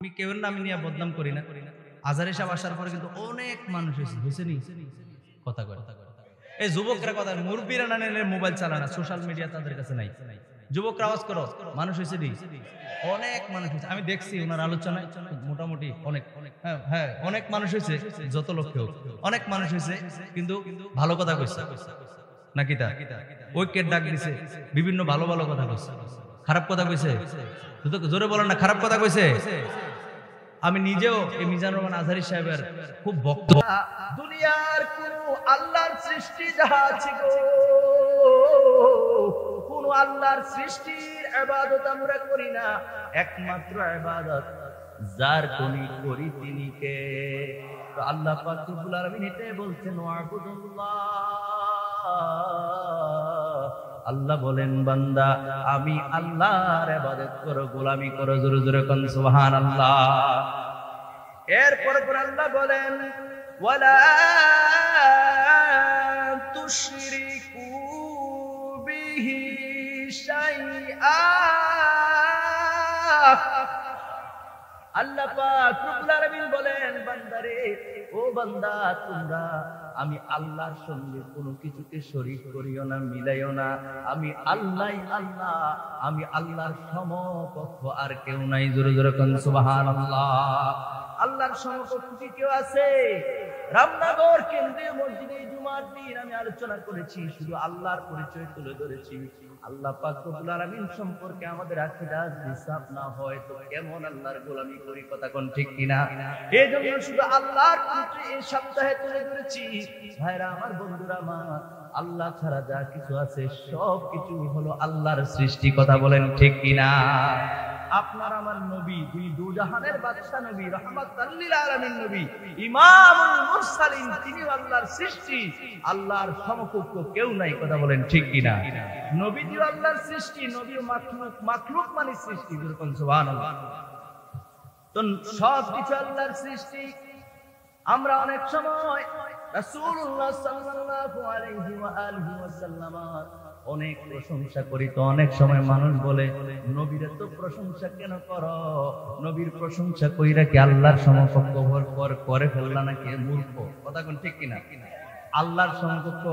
আমি কেউর নাম নিয়ে বদনাম করি না। আজহার সাহেব আসার পরে কিন্তু অনেক মানুষ হয়েছে নি কথা কয়। এই যুবকরা কথা মুরব্বীরা না নিলে মোবাইল চালায় না, সোশ্যাল মিডিয়া তাদের কাছে নাই। যুবকরা আওয়াজ করো, মানুষ হয়েছে নি, অনেক মানুষ হয়েছে। আমি দেখছি ওনার আলোচনায় মোটামুটি অনেক, হ্যাঁ হ্যাঁ অনেক মানুষ হয়েছে, যত লক্ষ্যে হোক অনেক মানুষ হয়েছে, কিন্তু ভালো কথা কইছে নাকি তা ঐক্যের ডাক দিছে, বিভিন্ন ভালো ভালো কথা কইছে। খারাপ কথা কইছে? জোরে বলেন না, খারাপ কথা কইছে? আমি নিজেও এই মিজানুর রহমান আজহারী সাহেবের খুব ভক্ত। দুনিয়ার কোন আল্লাহর সৃষ্টি যাহা আছে গো, কোন আল্লাহর সৃষ্টির ইবাদত আমরা করি না, একমাত্র ইবাদত যার করি তিনি কে? তো আল্লাহ পাক রব্বুল আলামিন এটাই বলছেন, ওয়াবুদুল্লাহ। আল্লাহ বলেন, বান্দা আমি আল্লাহর ইবাদত করো, গোলামি করো। জোরে জোরে কোন সুবহানাল্লাহ। এরপর আল্লাহ বলেন, ওয়ালা তুশরিকু বিহি শাইআ। আল্লাহ পাক রব্বুল আলামিন বলেন, বান্দারে, ও বান্দা, তোমরা আমি আল্লাহর সঙ্গে কোনো কিছুকে শরীক করিও না, মিলাইও না। আমি আল্লাহই আল্লাহ, আমি আল্লাহর সমকক্ষ আর কেউ নাই। জোরে জোরে কোন সুবহানাল্লাহ। আল্লাহর সমকক্ষ কি কেউ আছে? রামনগর কেন্দ্রীয় মসজিদে জুমার দিন আমি আলোচনা করেছি, শুধু আল্লাহর পরিচয় তুলে ধরেছি। আল্লাহ পাক রব্বুল আলামিন সম্পর্কে আমাদের আকীদা হিসাব না হয় তো কেমন আল্লাহর গোলামি করি? কথা কোন ঠিক কিনা? এই জন্য শুধু আল্লাহর পরিচয় এই সপ্তাহে তুলে ধরেছি। ভাইরা আমার, বন্ধুরা আমার, আল্লাহ ছাড়া যা কিছু আছে সব কিছু হলো আল্লাহর সৃষ্টি। কথা বলেন ঠিক কিনা? আপনার আমার নবী, দুই দুজাহানের বাদশা নবী, রাহমাতাল লিল আলামিন নবী, ইমামুল মুরসালিন, তিনি আল্লাহর সৃষ্টি। আল্লাহর সমকক্ষ কেউ নাই। কথা বলেন ঠিক কিনা? নবীও আল্লাহর সৃষ্টি, নবীও মাখলুক, মাখলুক মানে সৃষ্টি। যেরকম সুবহানাল্লাহ। তো সব কিছু আল্লাহর সৃষ্টি। আমরা অনেক সময় রাসূলুল্লাহ সাল্লাল্লাহু আলাইহি ওয়া আলিহি ওয়াসাল্লাম অনেক প্রশংসা করি, তো অনেক সময় মানুষ বলে, নবীর তো প্রশংসা কেন করো? নবীর প্রশংসা কইরা কি আল্লাহর সমকক্ষ করে ফেললা নাকি? মূর্খ। কথা কোন ঠিক কিনা? আল্লাহর সমকক্ষ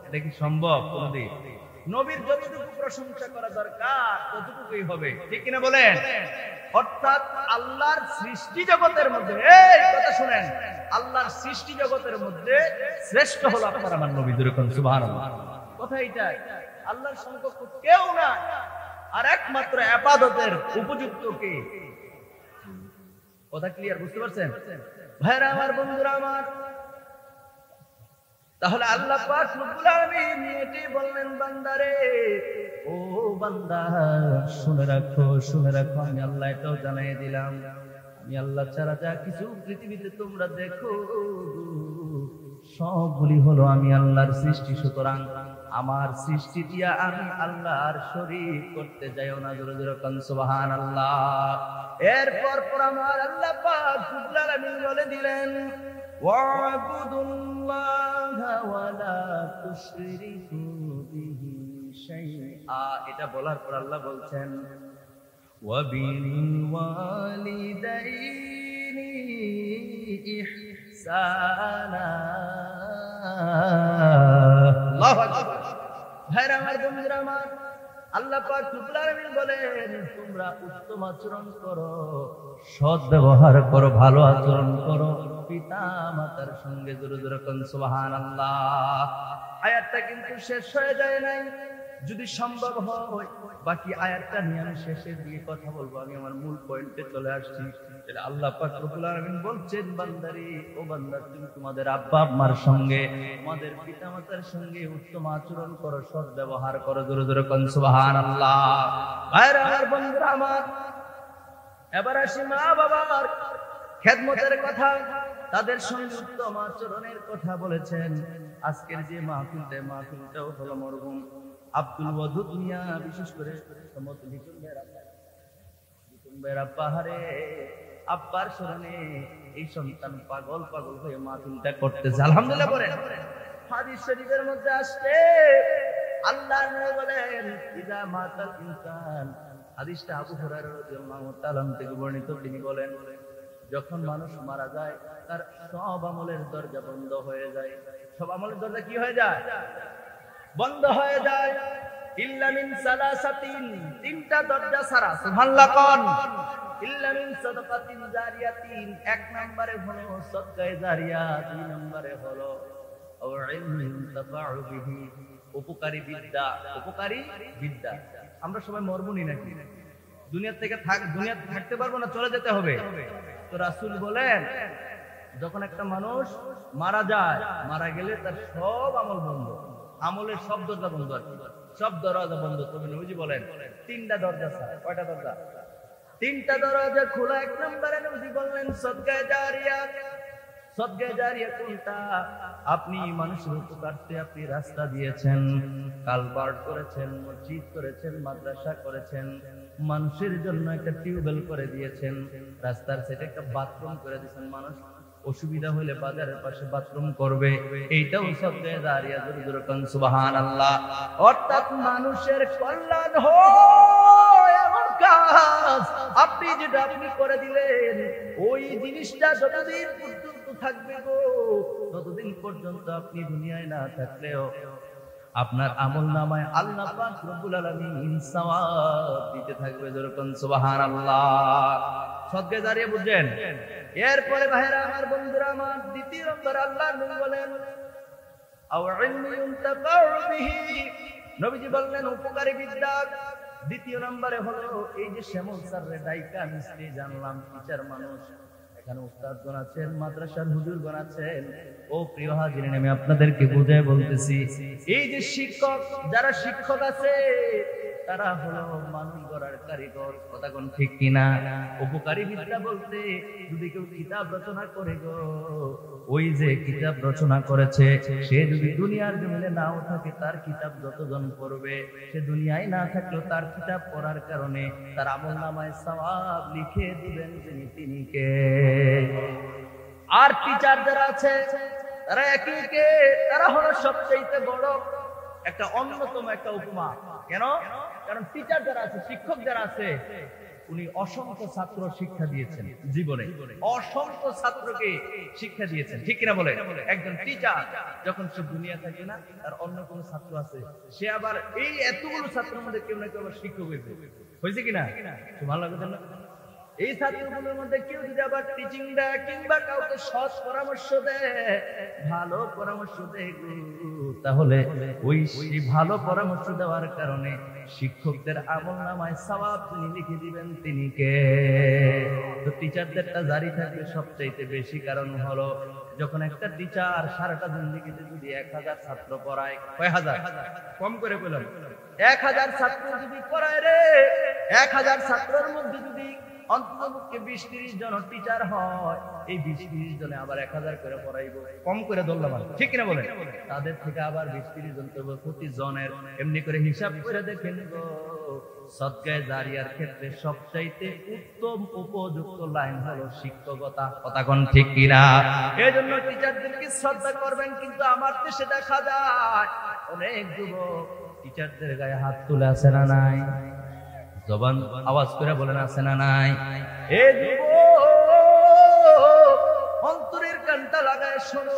এটা কি সম্ভব কোনদিন? নবীর যতটুকু প্রশংসা করা দরকার ততটুকুই হবে। ঠিক কিনা বলেন? অর্থাৎ আল্লাহর সৃষ্টি জগতের মধ্যে, এই কথা শুনেন, আল্লাহর সৃষ্টি জগতের মধ্যে শ্রেষ্ঠ হলো আপনার আমার নবী। যেরকম সুবহানাল্লাহ। কথা এইটা, আল্লাহর সমকক্ষ কেউ না, আর একমাত্র ইবাদতের উপযুক্ত কে? কথা ক্লিয়ার? বুঝতে পারছেন ভাইরা আমার, বন্ধুরা আমার? তাহলে আল্লাহ পাক রব্বুল আলামিন এটাই বললেন, বান্দারে, ও বান্দা, শুনে রাখো, শুনে রাখো, আমি আল্লাহ এটাও জানাই দিলাম, আমি আল্লাহ ছাড়া যা কিছু পৃথিবীতে তোমরা দেখো সবগুলি হলো আমি আল্লাহর সৃষ্টি। সুতরাং আমার সৃষ্টি দিয়া আমি আল্লাহর শরীক করতে যাইও না। জোরে জোরে কোন সুবহানাল্লাহ। এরপর আমার আল্লাহ পাক রব্বুল আলামিন বলে দিলেন, ওয়াবুদুল্লাহা ওয়া লা তুশরিকু বিহি শাইআ। এটা বলার পর আল্লাহ বলছেন, ওয়া বিল ওয়ালিদাইনি ইহসানা। আল্লাহু আকবার। ভাইরা আমার, বন্ধুরা আমার, আল্লাহ পাক রব্বুল আলামিন বলেন, তোমরা উত্তম আচরণ করো, সৎ ব্যবহার করো, ভালো আচরণ করো পিতা মাতার সঙ্গে। জোরে জোরে কোন সুবহানাল্লাহ। আয়াতটা কিন্তু শেষ হয়ে যায় নাই। যদি সম্ভব হয় বাকি আয়াতটা নিয়ে আমি শেষের দিকে কথা বলবো। আমি আমার মূল পয়েন্টে চলে আসছি। আল্লাহ পাক রব্বুল আলামিন বলছেন, বান্দারে, ও বান্দা, তুমি তোমাদের আব্বা আম্মার সঙ্গে, তোমাদের পিতা মাতার সঙ্গে উত্তম আচরণ করো, সৎ ব্যবহার করো। জোরে জোরে কোন সুবহানাল্লাহ। ভাইরা আমার, বন্ধুরা আমার, এবার আসি মা বাবার খেদমতের কথা, তাদের সঙ্গে উত্তম আচরণের কথা বলেছেন। আজকের যে মাহফিলটাও হলো মরহুম আব্দুল ওয়াদুদ মিয়া, বিশেষ করে পাহাড়ে আব্বার স্মরণে এই সন্তান পাগল পাগল হয়ে মাহফিলটা করতেছে। আলহামদুলিল্লাহ বলেন। হাদিস শরীফের মধ্যে আসছে, আল্লাহ বলেন, ইযা মাতাল ইনসান হাদিসটা আবু হুরায়রা রাদিয়াল্লাহু তাআলা থেকে বর্ণিত। তিনি বলেন, যখন মানুষ মারা যায় তার সব আমলের দরজা বন্ধ হয়ে যায়। সব আমলের দরজা কি হয়ে যায়? বন্ধ হয়ে যায়। ইল্লা মিন সালাসাতিন, তিনটা দরজা ছাড়া। সুবহানাল্লাহ কোন? ইল্লা মিন সাদাকাতিন জারিয়াতিন, এক নম্বরে হলো সাদকায়ে জারিয়া, দুই নম্বরে হলো আও ইলমিন তাফাউ বিহি, উপকারী বিদ্যা। উপকারী বিদ্যা। আমরা সবাই মরবনি নাকি? দুনিয়া থেকে দুনিয়াতে থাকতে পারবো না, চলে যেতে হবে। তো রাসূল বলেন, যখন একটা মানুষ মারা যায়, মারা গেলে তার সব আমল বন্ধ, আমলের সব দরজা বন্ধ, আর কি সব দরজা বন্ধ। তবে নবীজি বলেন তিনটা দরজা ছাড়া। কয়টা দরজা? তিনটা দরজা খোলা। এক নম্বরে নবীজি বললেন সদকায়ে জারিয়া। সদকায়ে জারিয়া কোনটা? আপনি মানুষের উপকার্থে আপনি রাস্তা দিয়েছেন, কালভার্ট করেছেন, মসজিদ করেছেন, মাদ্রাসা করেছেন, মানুষের জন্য একটা টিউবওয়েল করে দিয়েছেন, রাস্তার সাইডে একটা বাথরুম করে দিয়েছেন, মানুষ অসুবিধা হলে বাজারের পাশে বাথরুম করবে, এইটাও সদকায়ে জারিয়া। জোরে কোন সুবহানাল্লাহ। অর্থাৎ মানুষের কল্যাণ হয় এমন কাজ আপনি যেটা আপনি করে দিলেন, ওই জিনিসটা যতদিন পর্যন্ত থাকবে গো, ততদিন পর্যন্ত আপনি দুনিয়ায় না থাকলেও আপনার আমলনামায় আল্লাহ পাক রব্বুল আলামিন সওয়াব দিতে থাকবে। জোরে কোন সুবহানাল্লাহ। সদকায়ে জারিয়া বুঝছেন? এরপরে ভাইরা আমার, বন্ধুরা আমার, দ্বিতীয় নম্বর আল্লাহর নবী বলেন আও ইলমি ইউনতাফাউ বিহি। নবীজি বললেন উপকারী বিদ্যা। দ্বিতীয় নম্বরে হলো এই যে শ্যামল স্যারের ডাইকা মিস্ত্রি জানলাম, টিচার মানুষ, এখানে উস্তাদগণ আছেন, মাদ্রাসার হুজুরগণ আছেন। ও প্রিয় হাজিরিন, আমি আপনাদেরকে বুঝায় বলতেছি, এই যে শিক্ষক, যারা শিক্ষক আছে তারা হলো মানুষ গড়ার কারিগর। কথা কোন ঠিক কিনা? উপকারী বিদ্যা বলতে যদি কেউ কিতাব রচনা করে গো, ওই যে কিতাব রচনা করেছে সে যদি দুনিয়ার জমিনে নাও থাকে, তার কিতাব যতজন পড়বে, সে দুনিয়ায় না থাকলেও তার কিতাব পড়ার কারণে তার আমলনামায় সওয়াব লিখে দিবেন তিনি কে? আর টিচার যারা আছে তারা একে তারা হলো সবচেয়ে বড় একটা অন্যতম একটা উপমা। কেন? কারণ টিচার যারা আছে, শিক্ষক যারা আছে, উনি অসংখ্য ছাত্র শিক্ষা দিয়েছেন জীবনে, অসংখ্য ছাত্রকে শিক্ষা দিয়েছেন। ঠিক কিনা বলে? একজন টিচার যখন সে দুনিয়া থাকে না, তার অন্য কোন ছাত্র আছে, সে আবার এই এতগুলো ছাত্রের মধ্যে কেউ না কেউ আবার শিক্ষক হয়েছে কিনা? ভালো লাগবে না? এই ছাত্রগুলোর মধ্যে কেউ যদি আবার টিচিং দেয় কিংবা কাউকে সৎ পরামর্শ দেয়, ভালো পরামর্শ দেয়, তাহলে ওই ভালো পরামর্শ দেওয়ার কারণে শিক্ষকদের আমলনামায় সওয়াব তিনি লিখে দিবেন তিনি কে? তো টিচারদেরটা জারি থাকবে সবচাইতে বেশি। কারণ হলো যখন একটা টিচার সারাটা জিন্দেগিতে যদি 1000 ছাত্র পড়ায়, কয় হাজার? কম করে বললাম, 1000 ছাত্র যদি পড়ায় রে, 1000 ছাত্রের মধ্যে যদি অন্ততপক্ষে 20-30 জন টিচার হয়, এই 20-30 জনে আবার 1000 করে পড়াইবো, কম করে ধরলাম, ঠিক কিনা বলেন? তাদের থেকে আবার 20-30 জন করবো প্রতি জনের। এমনি করে হিসাব করে দেখেন গো, সদকায়ে জারিয়ার ক্ষেত্রে সবচাইতে উত্তম উপযুক্ত লাইন হলো শিক্ষকতা। কথা কোন ঠিক কিনা? এই জন্য টিচারদেরকে শ্রদ্ধা করবেন। কিন্তু আমার দেশে দেখা যায় অনেক যুবক টিচারদের গায়ে হাত তুলে আছে না নাই? জবান আওয়াজ করে বলেন আছে না নাই? এ যুবক, অন্তরের কানটা লাগায় শোনো,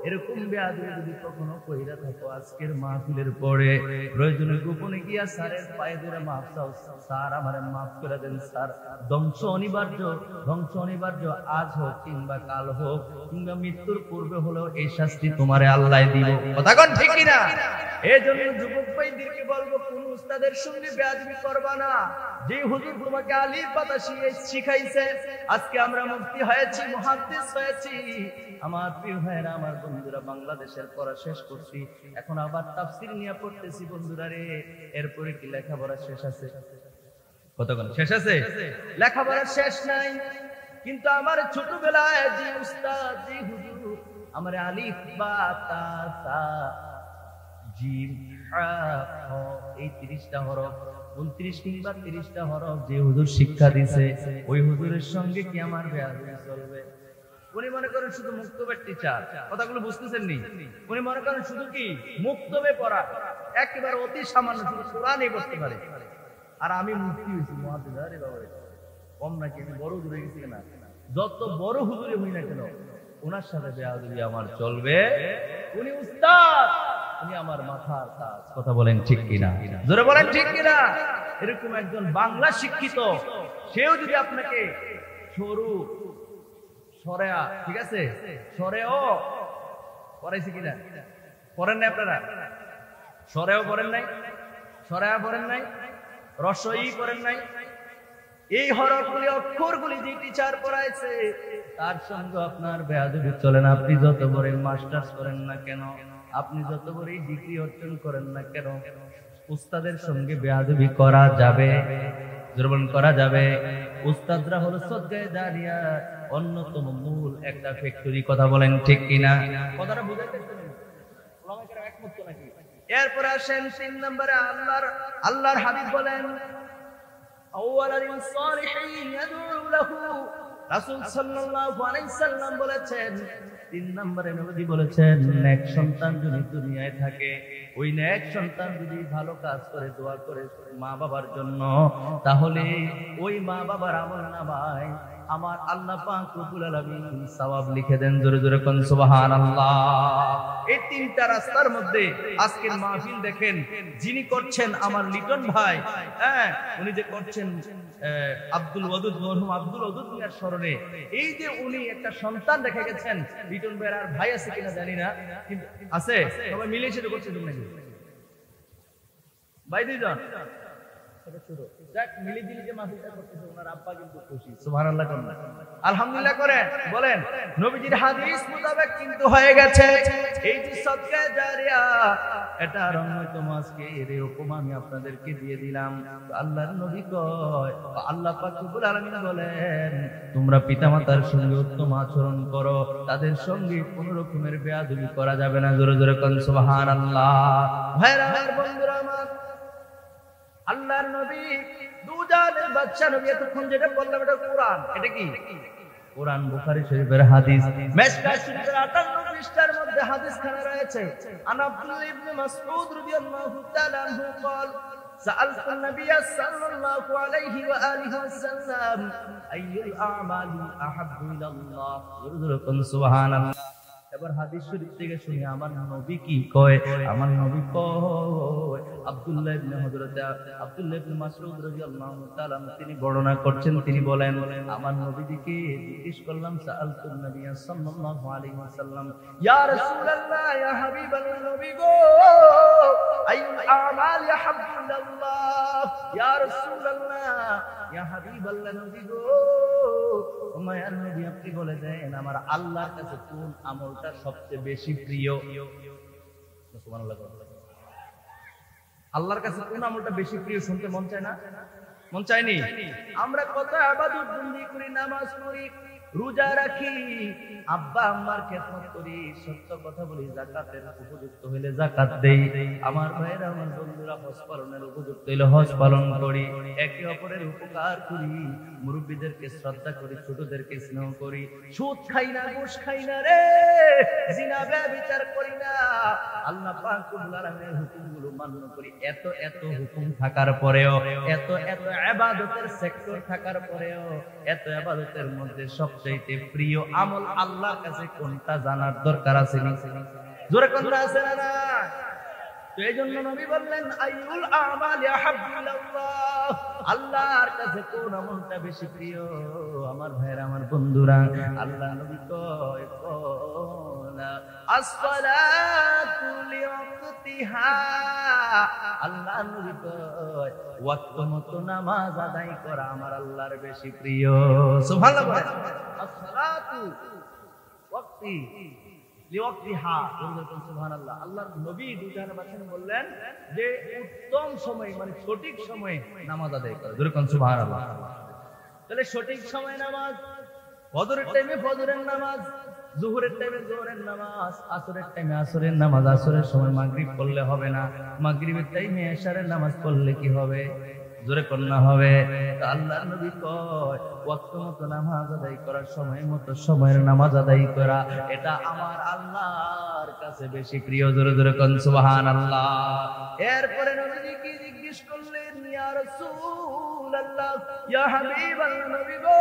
এরকম বেয়াদবি যদি কখনো কইরা থাকো, আজকের মাহফিলের পরে প্রয়োজনে গোপনে গিয়া স্যারের পায়ে ধরে মাফ চাও, স্যার আমারে মাফ করে দেন স্যার, ধ্বংস অনিবার্য, ধ্বংস অনিবার্য, আজ হোক কিংবা কাল হোক কিংবা মৃত্যুর পূর্বে হলেও এই শাস্তি তোমারে আল্লাহ দিব। কথা কোন ঠিক কিনা? এই জন্য যুবক ভাইদেরকে বলবো, কোন উস্তাদের সঙ্গে বেয়াদবি করবা না। যে হুজুর তোমাকে আলির পাতা শিখাইছে, আজকে আমরা মুফতি হয়েছি, মুহাদ্দিস হয়েছি, আমার প্রিয় ভাইরা, আমার বন্ধুরা, বাংলাদেশের পড়া শেষ করছি, এখন আবার তাফসীর নিয়ে পড়তেছি বন্ধুরা রে। এরপরে কি লেখাপড়া শেষ আছে? কতক্ষণ শেষ আছে? লেখাপড়া শেষ নাই। কিন্তু আমার ছোটবেলায় যে উস্তাদ, যে হুজুর আমার আলিফ বা তা সা জিম হা খ এই 30টা হরফ, 29 কিংবা 30টা হরফ যে হুজুর শিক্ষা দিছে, ওই হুজুরের সঙ্গে কি আমার বেয়াদবি চলবে? উনি মনে করেন শুধু মুক্তবের টিচার, কথাগুলো বুঝতেছেন নি? উনি মনে করেন শুধু কি মুক্তবে পড়া, একেবারে অতি সামান্য, শুধু কোরআনই পড়তে পারে। আর আমি মুফতি হয়েছি, মুহাদ্দিস। আরে বাবা কম নাকি, আমি বড় হুজুর হয়ে গেছি না। যত বড় হুজুরে হই না কেন, ওনার সাথে বেয়াদবি আমার চলবে। উনি উস্তাদ, উনি আমার মাথার তাজ। কথা বলেন ঠিক কিনা? জোরে বলেন ঠিক কিনা? এরকম একজন বাংলা শিক্ষিত, সেও যদি আপনাকে সরু সরেয়া, ঠিক আছে, সরেও পড়াইছে কিনা? পড়েন নাই আপনারা? সরেও পড়েন নাই, সরেয়া পড়েন নাই, রসই পড়েন নাই? এই হরফগুলি, অক্ষরগুলি যে টিচার পড়াইছে, তার সঙ্গে আপনার বেয়াদবি চলে না। আপনি যত বড় মাস্টার্স করেন না কেন, আপনি যত বড় ডিগ্রি অর্জন করেন না কেন, উস্তাদের সঙ্গে বেয়াদবি করা যাবে? জোরবন করা যাবে? উস্তাদরা হলো সদকায়ে জারিয়া অন্যতম মূল একটা ফ্যাক্টরি। কথা বলেন ঠিক কিনা? কথাটা বুঝাইতেছেন? ওলামায়ে কেরাম একমত তো নাকি? এরপর আসেন ৩ নম্বরে, আল্লাহর হাবিব বলেন আউওয়ালাল সালিহিন ইয়াদউ লাহু। রাসূল সাল্লাল্লাহু আলাইহি সাল্লাম বলেছেন, ৩ নম্বরে নবী বলেছেন, নেক সন্তান যদি দুনিয়ায় থাকে, ওই নেক সন্তান যদি ভালো কাজ করে, দোয়া করে মা বাবার জন্য, তাহলে ওই মা বাবার আমলনামায় আমার আল্লাহ পাক রব্বুল আলামিন সওয়াব লিখে দেন। জোরে জোরে কোন সুবহানাল্লাহ। এই ৩টা রাস্তার মধ্যে আজকের মাহফিল দেখেন, যিনি করছেন আমার লিটন ভাই, হ্যাঁ, উনি যে করছেন আব্দুল ওয়াদুদ, মরহুম আব্দুল ওয়াদুদ মিয়ার স্মরণে, এই যে উনি একটা সন্তান রেখে গেছেন। লিটন ভাইয়ের আর ভাই আছে কিনা জানি না, কিন্তু আছে, সবাই মিলে এসে করছে নাকি ভাই? 2 জন আলহামদুলিল্লাহ করেন, বলেন নবীজির হাদিস মোতাবেক কিন্তু হয়ে গেছে। এই যে সদকায়ে জারিয়া, এটার অন্যতম আজকে এরকম আমি আপনাদেরকে দিয়ে দিলাম। আল্লাহর নবী কয়, আল্লাহ পাক রব্বুল আলামিন বলেন, তোমরা পিতামাতার সঙ্গে উত্তম আচরণ করো, তাদের সঙ্গে কোন রকমের বেয়াদবি করা যাবে না। জোরে জোরে কোন সুবহানাল্লাহ। ভাইরা আমার, বন্ধুরা আমার, আল্লাহর নবী দুজানের বাদশা নবী, এতক্ষণ যেটা বললাম এটা কোরআন। এটা কি কোরআন? বুখারী শরীফের হাদিস, মিশকাত শরীফের 58 পৃষ্ঠার মধ্যে হাদিস খানা রয়েছে। আন আব্দুল্লাহ ইবনে মাসউদ রাদিয়াল্লাহু তাআলা আনহু قال سألت النبي صلى الله عليه وآله وسلم أي الأعمال أحب إلى الله। সুবহান আল্লাহ। এবার হাদিস শরীফ থেকে শুনি আমার নবী কি কয়। আমার নবী কয়, আব্দুল্লাহ ইবনে মাসউদ রাদিয়াল্লাহু তাআলা তিনি বর্ণনা করছেন, তিনি বলেন, আমার নবীকে জিজ্ঞেস করলাম, সাআলতুন নবী সাল্লাল্লাহু আলাইহি ওয়াসাল্লাম, ইয়া রাসূলুল্লাহ, ইয়া হাবিবাল্লাহ, নবী গো, আইয়ুল আমাল ইয়াহাব্বু ইলাল্লাহ, ইয়া রাসূলুল্লাহ, ইয়া হাবিবাল্লাহ, নবী গো, ও মায়ার নবী, আপনি বলে দেন আমার আল্লাহর কাছে কোন আমলটা সবচেয়ে বেশি প্রিয়? সুবহানাল্লাহ। আল্লাহর কাছে কোন আমলটা বেশি প্রিয় শুনতে মন চায় না? মন চায়নি? আমরা কত ইবাদত বন্দি করি, নামাজ পড়ি, রোজা রাখি, আব্বা আম্মার খেদমত করি, সত্য কথা বলি, যাকাতের উপযুক্ত হইলে যাকাত দেই, আমার ভাইরা আমার বন্ধুরা হজ পালনের উপযুক্ত হইলে হজ পালন করি, একে অপরের উপকার করি, মুরব্বিদেরকে শ্রদ্ধা করি, ছোটদেরকে স্নেহ করি, সুদ খাই না, ঘুষ খাই না রে, জিনা ব্যভিচার করি না, আল্লাহ পাক রব্বুল আলামিনের হুকুমগুলো মান্য করি। এত এত হুকুম থাকার পরেও, এত এত ইবাদতের সেক্টর থাকার পরেও, এত ইবাদতের মধ্যে সবচেয়ে প্রিয় আমল আল্লাহর কাছে কোনটা জানার দরকার আছে না? জোরে কোনটা আছে না? তো এইজন্য নবী বললেন, আইয়ুল আমাল ইয়াহাব্বু ইলাল্লাহ, আল্লাহর কাছে কোন আমলটা বেশি প্রিয়? আমার ভাইরা, আমার বন্ধুরা, আল্লাহ নবী কয়, আসসালাতু লিওয়াক্তিহা, আল্লাহ নবী কয়, ওয়াক্ত মতো নামাজ আদায় করা আমার আল্লাহর বেশি প্রিয়। সুবহানাল্লাহ। আসসালাতু ওয়াক্তি লিওয়াক্তিহা, সুবহানাল্লাহ। আল্লাহর নবী দুজাহান বাদশা বললেন যে উত্তম সময়, মানে সঠিক সময়ে নামাজ আদায় করা। যেরকম সুবহানাল্লাহ। তাহলে সঠিক সময় নামাজ, ফজরের টাইমে ফজরের নামাজ, জোহরের টাইমে জোহরের নামাজ, আসরের টাইমে আসরের নামাজ, আসরের সময় মাগরিব পড়লে হবে না, মাগরিবের টাইমে এশারের নামাজ পড়লে কি হবে? জোরে কন্যা হবে। আল্লাহর নবী কয়, ওয়াক্ত মতো নামাজ আদায় করার, সময় মতো সময়ের নামাজ আদায় করা, এটা আমার আল্লাহর কাছে বেশি প্রিয়। জোরে জোরে কোন সুবহানাল্লাহ। এরপরে নবীজি কি জিজ্ঞেস করলেন, ইয়া রাসূল আমলটা ইয়া হাবিবাল্লাহ নবী গো,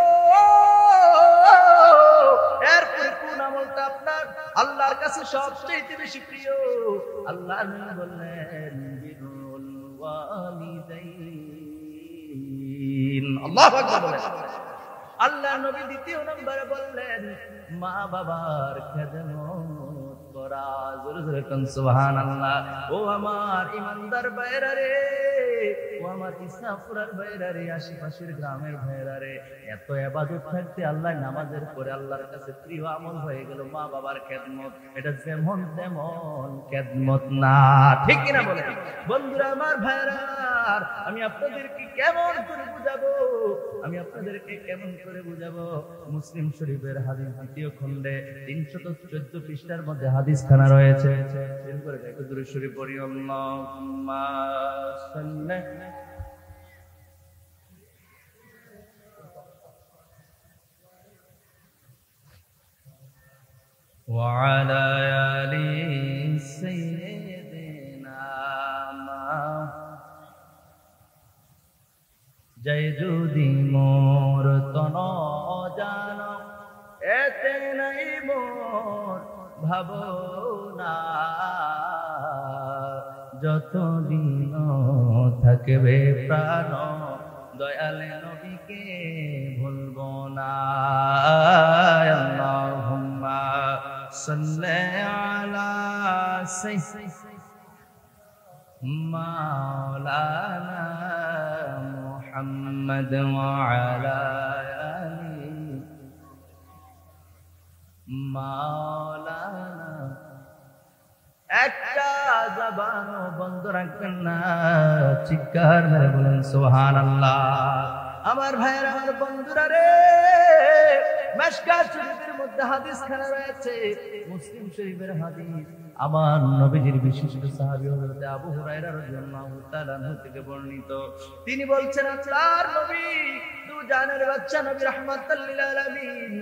এরপরে কোন আমলটা আপনার আল্লাহর কাছে সবচেয়ে বেশি প্রিয়? আল্লাহ নবী বললেন বিরুল ওয়ালিদাইন। আল্লাহু আকবার বলেন। আল্লাহ নবী দ্বিতীয় নম্বরে বললেন মা বাবার খেদমত করা। জোরে জোরে কোন সুবহানাল্লাহ। ও আমার ইমানদার ভাইরা রে, ও আমার ইসলামপুরার ভাইরা রে, আশেপাশের গ্রামের ভাইরা রে, এত ইবাদত থাকতে আল্লাহ নামাজের পরে আল্লাহর কাছে প্রিয় আমল হয়ে গেল মা বাবার খেদমত। এটা যেমন তেমন খেদমত না, ঠিক কিনা বলেন? বন্ধুরা আমার ভাইরা, আমি আপনাদেরকে কেমন করে বুঝাবো, আমি আপনাদেরকে কেমন করে বুঝাবো? মুসলিম শরীফের হাদিস দ্বিতীয় খণ্ডে 314 পৃষ্ঠার মধ্যে হাদিস খানা রয়েছে। এরপরে একটু দূরে শরীফ পড়ি। আল্লাহুম্মা সাল্লি ওয়া আলা আলি সাইয়্যিদিনা জয় যদি মোর তন জান, এতে নাই মোর ভাবনা, যতদিন থাকবে প্রাণ দয়াল নবীকে ভুলব না। আল্লাহুম্মা সাল্লি আলা সাইয়্যিদিনা মাওলানা মুহাম্মদ ওয়া আলা আলি মাওলানা। একটা জবানও বন্ধ রাখবেন না, চিৎকার মেরে বলেন সুবহানাল্লাহ। আমার ভাইরা, আমার বন্ধুরা রে, মিশকাত শরীফের মধ্যে হাদিস খানা রয়েছে, মুসলিম শরীফের হাদিস। আমার নবীজির বিশিষ্ট সাহাবী হযরত আবু হুরায়রা রাদিয়াল্লাহু তাআলা আনহু থেকে বর্ণিত। তিনি বলছেন, আল্লাহর নবী দু জানের বাচ্চা নবী রাহমাতাল লিল আলামিন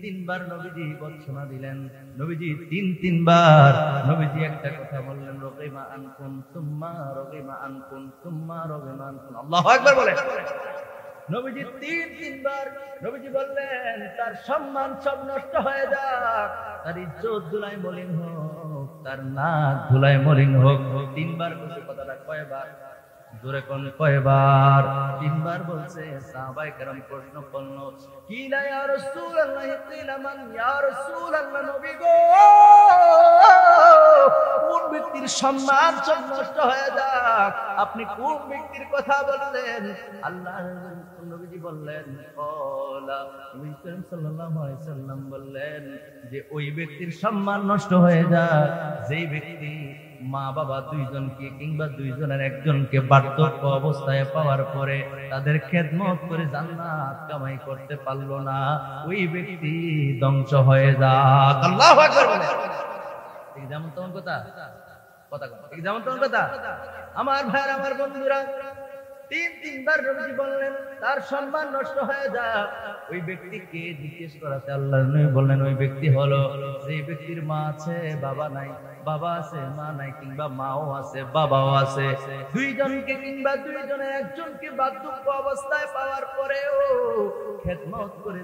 তিনবার নবীজি বর্ণনা দিলেন। নবীজি তিনবার নবীজি একটা কথা বললেন, রগিমা আনকুম সুম্মা রগিমা আনকুম সুম্মা রগিমা আনকুম। আল্লাহু আকবার বলেন। নবীজি তিনবার নবীজি বললেন তার সম্মান সব নষ্ট হয়ে যাক, তার ইজ্জত ধুলায় মলিন হোক, তার নাক ধুলায় মলিন হোক। তিনবার বলছে কথাটা কয়বার? জোরে কোন কয়বার? তিনবার বলছে। সাহাবায়ে কেরাম প্রশ্ন করল, কিলা ইয়া রাসূলুল্লাহ, কিলা মান ইয়া রাসূলুল্লাহ, নবী গো, কোন ব্যক্তির সম্মান সব নষ্ট হয়ে যাক, আপনি কোন ব্যক্তির কথা বললেন? আল্লাহর নবীজি বললেন, ক্বালা, নবী করিম সাল্লাল্লাহু আলাইহি সাল্লাম বললেন যে ওই ব্যক্তির সম্মান নষ্ট হয়ে যায় যেই ব্যক্তি মা বাবা দুইজনকে কিংবা দুইজনের একজনকে বার্ধক্য অবস্থায় পাওয়ার পরে তাদের খেদমত করে জান্নাত কামাই করতে পারলো না, ওই ব্যক্তি ধ্বংস হয়ে যাক। আল্লাহু আকবার বলেন। ঠিক যেমন তেমন কথা ঠিক যেমন তেমন কথা। আমার ভাইরা, আমার বন্ধুরা, তিনবার নবীজি বললেন তার সম্মান নষ্ট হয়ে যাক। ওই ব্যক্তিকে জিজ্ঞেস করাতে আল্লাহর নবী বললেন ওই ব্যক্তি হলো যে ব্যক্তির মা আছে বাবা নাই, বাবা আছে মা নাই, কিংবা মাও আছে বাবাও আছে, দুইজনকে কিংবা দুইজনের একজনকে বার্ধক্য অবস্থায় পাওয়ার পরেও খেদমত করে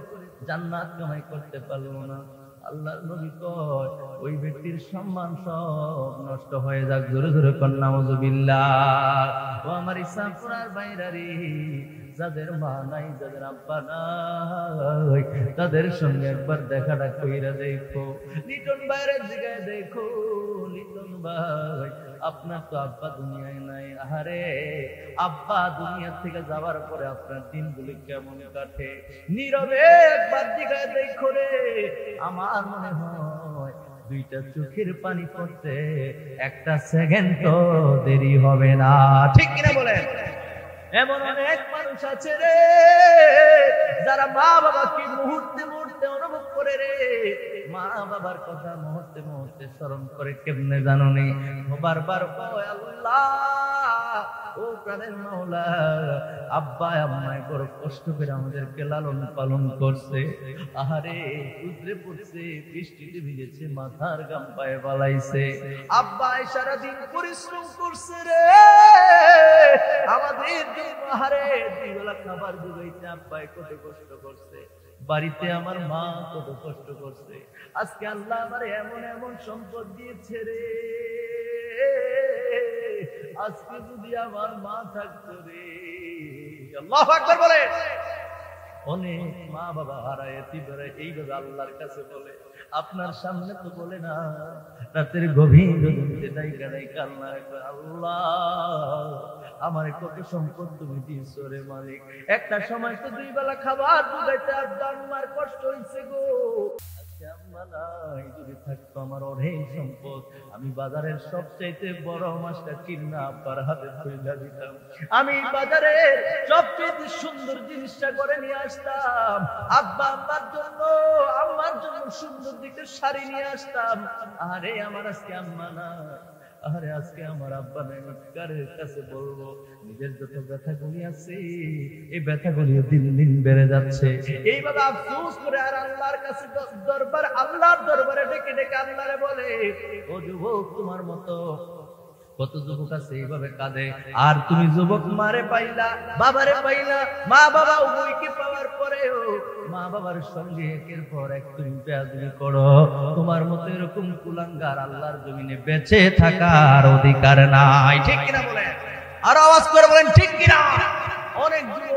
জান্নাত কামাই করতে পারলো না। আল্লাহর নবী কয় ওই ব্যক্তির সম্মান সব নষ্ট হয়ে যাক। জোরে জোরে কর নাউযুবিল্লাহ। ও আমার ইসলামপুরার বাইরা রে, যাদের মা নাই, যাদের আব্বা নাই, তাদের সঙ্গে একবার দেখাটা কইরা দেখো। লিটন ভাইয়ের জায়গায় দেখো, লিটন ভাই আপনার তো আব্বা দুনিয়ায় নাই। আহারে, আব্বা দুনিয়া থেকে যাওয়ার পরে আপনার দিনগুলি কেমন কাটে? নীরবে একবার জায়গায় দেখো রে। আমার মনে হয় দুইটা চোখের পানি পড়তে একটা সেকেন্ড তো দেরি হবে না, ঠিক কিনা বলেন? এমন অনেক মানুষ আছে রে যারা মা বাবাকে মুহূর্তে মুহূর্তে অনুভব করে রে, মা বাবার কথা মুহূর্তে মুহূর্তে স্মরণ করে। কেমনে জানো নি? বারবার কয় আল্লাহ ও প্রাণের মাওলা, আব্বা আম্মায় বড় কষ্ট করে আমাদেরকে লালন পালন করছে। আহারে উদ্রে পড়ছে, বৃষ্টিতে ভিজেছে, মাথার গাম পায়ে বালাইছে। আব্বা সারাদিন পরিশ্রম করছে রে আমাদের জন্য। আহারে দুই বেলা খাবার জোগাইতে আব্বাই কত কষ্ট করছে, বাড়িতে আমার মা কত কষ্ট করছে। আজকে আল্লাহ আমার এমন এমন সম্পদ দিয়েছে রে, আজকে যদি আমার মা থাকতো রে। আল্লাহু আকবার বলে। অনেক মা বাবা হারায় এইভাবে আল্লাহর কাছে বলে, আপনার সামনে তো বলে না, রাতের গভীর কান্না, আল্লাহ আমার কত সম্পদ তুমি দিয়েছো রে মালিক। একটা সময় তো দুই বেলা খাবার জোগাইতে আমার কষ্ট হয়েছে গো। যদি থাকতো আমার অনেক সম্পদ, আমি বাজারের সবচাইতে বড় মাছটা কিনা আব্বার হাতে তুলে দিতাম। আমি বাজারের সবচাইতে সুন্দর জিনিসটা করে নিয়ে আসতাম আব্বা আম্মার জন্য সুন্দর দিকে শাড়ি নিয়ে আসতাম। আরে আমার আজকে আম্মা না, আরে আজকে আমার আব্বা নাই, কারের কাছে বলবো নিজের যত ব্যথাগুলি আছে এই ব্যথাগুলি দিন দিন বেড়ে যাচ্ছে। এইভাবে আফসোস করে আর আল্লাহর কাছে আল্লাহর দরবারে ডেকে ডেকে আল্লাহরে বলে, ও যুবক তোমার মতো কত যুবক আছে এইভাবে কাঁদে, আর তুমি যুবক মারে পাইলা, বাবারে পাইলা, মা বাবা উভয়কে পাওয়ার পরেও মা বাবার সঙ্গে একের পর এক তুমি বেয়াদবি করো। তোমার মতো এরকম কুলাঙ্গার আল্লাহর জমিনে বেঁচে থাকার অধিকার নাই। ঠিক কিনা বলেন? আর আওয়াজ করে বলেন ঠিক কিনা? অনেক যুবক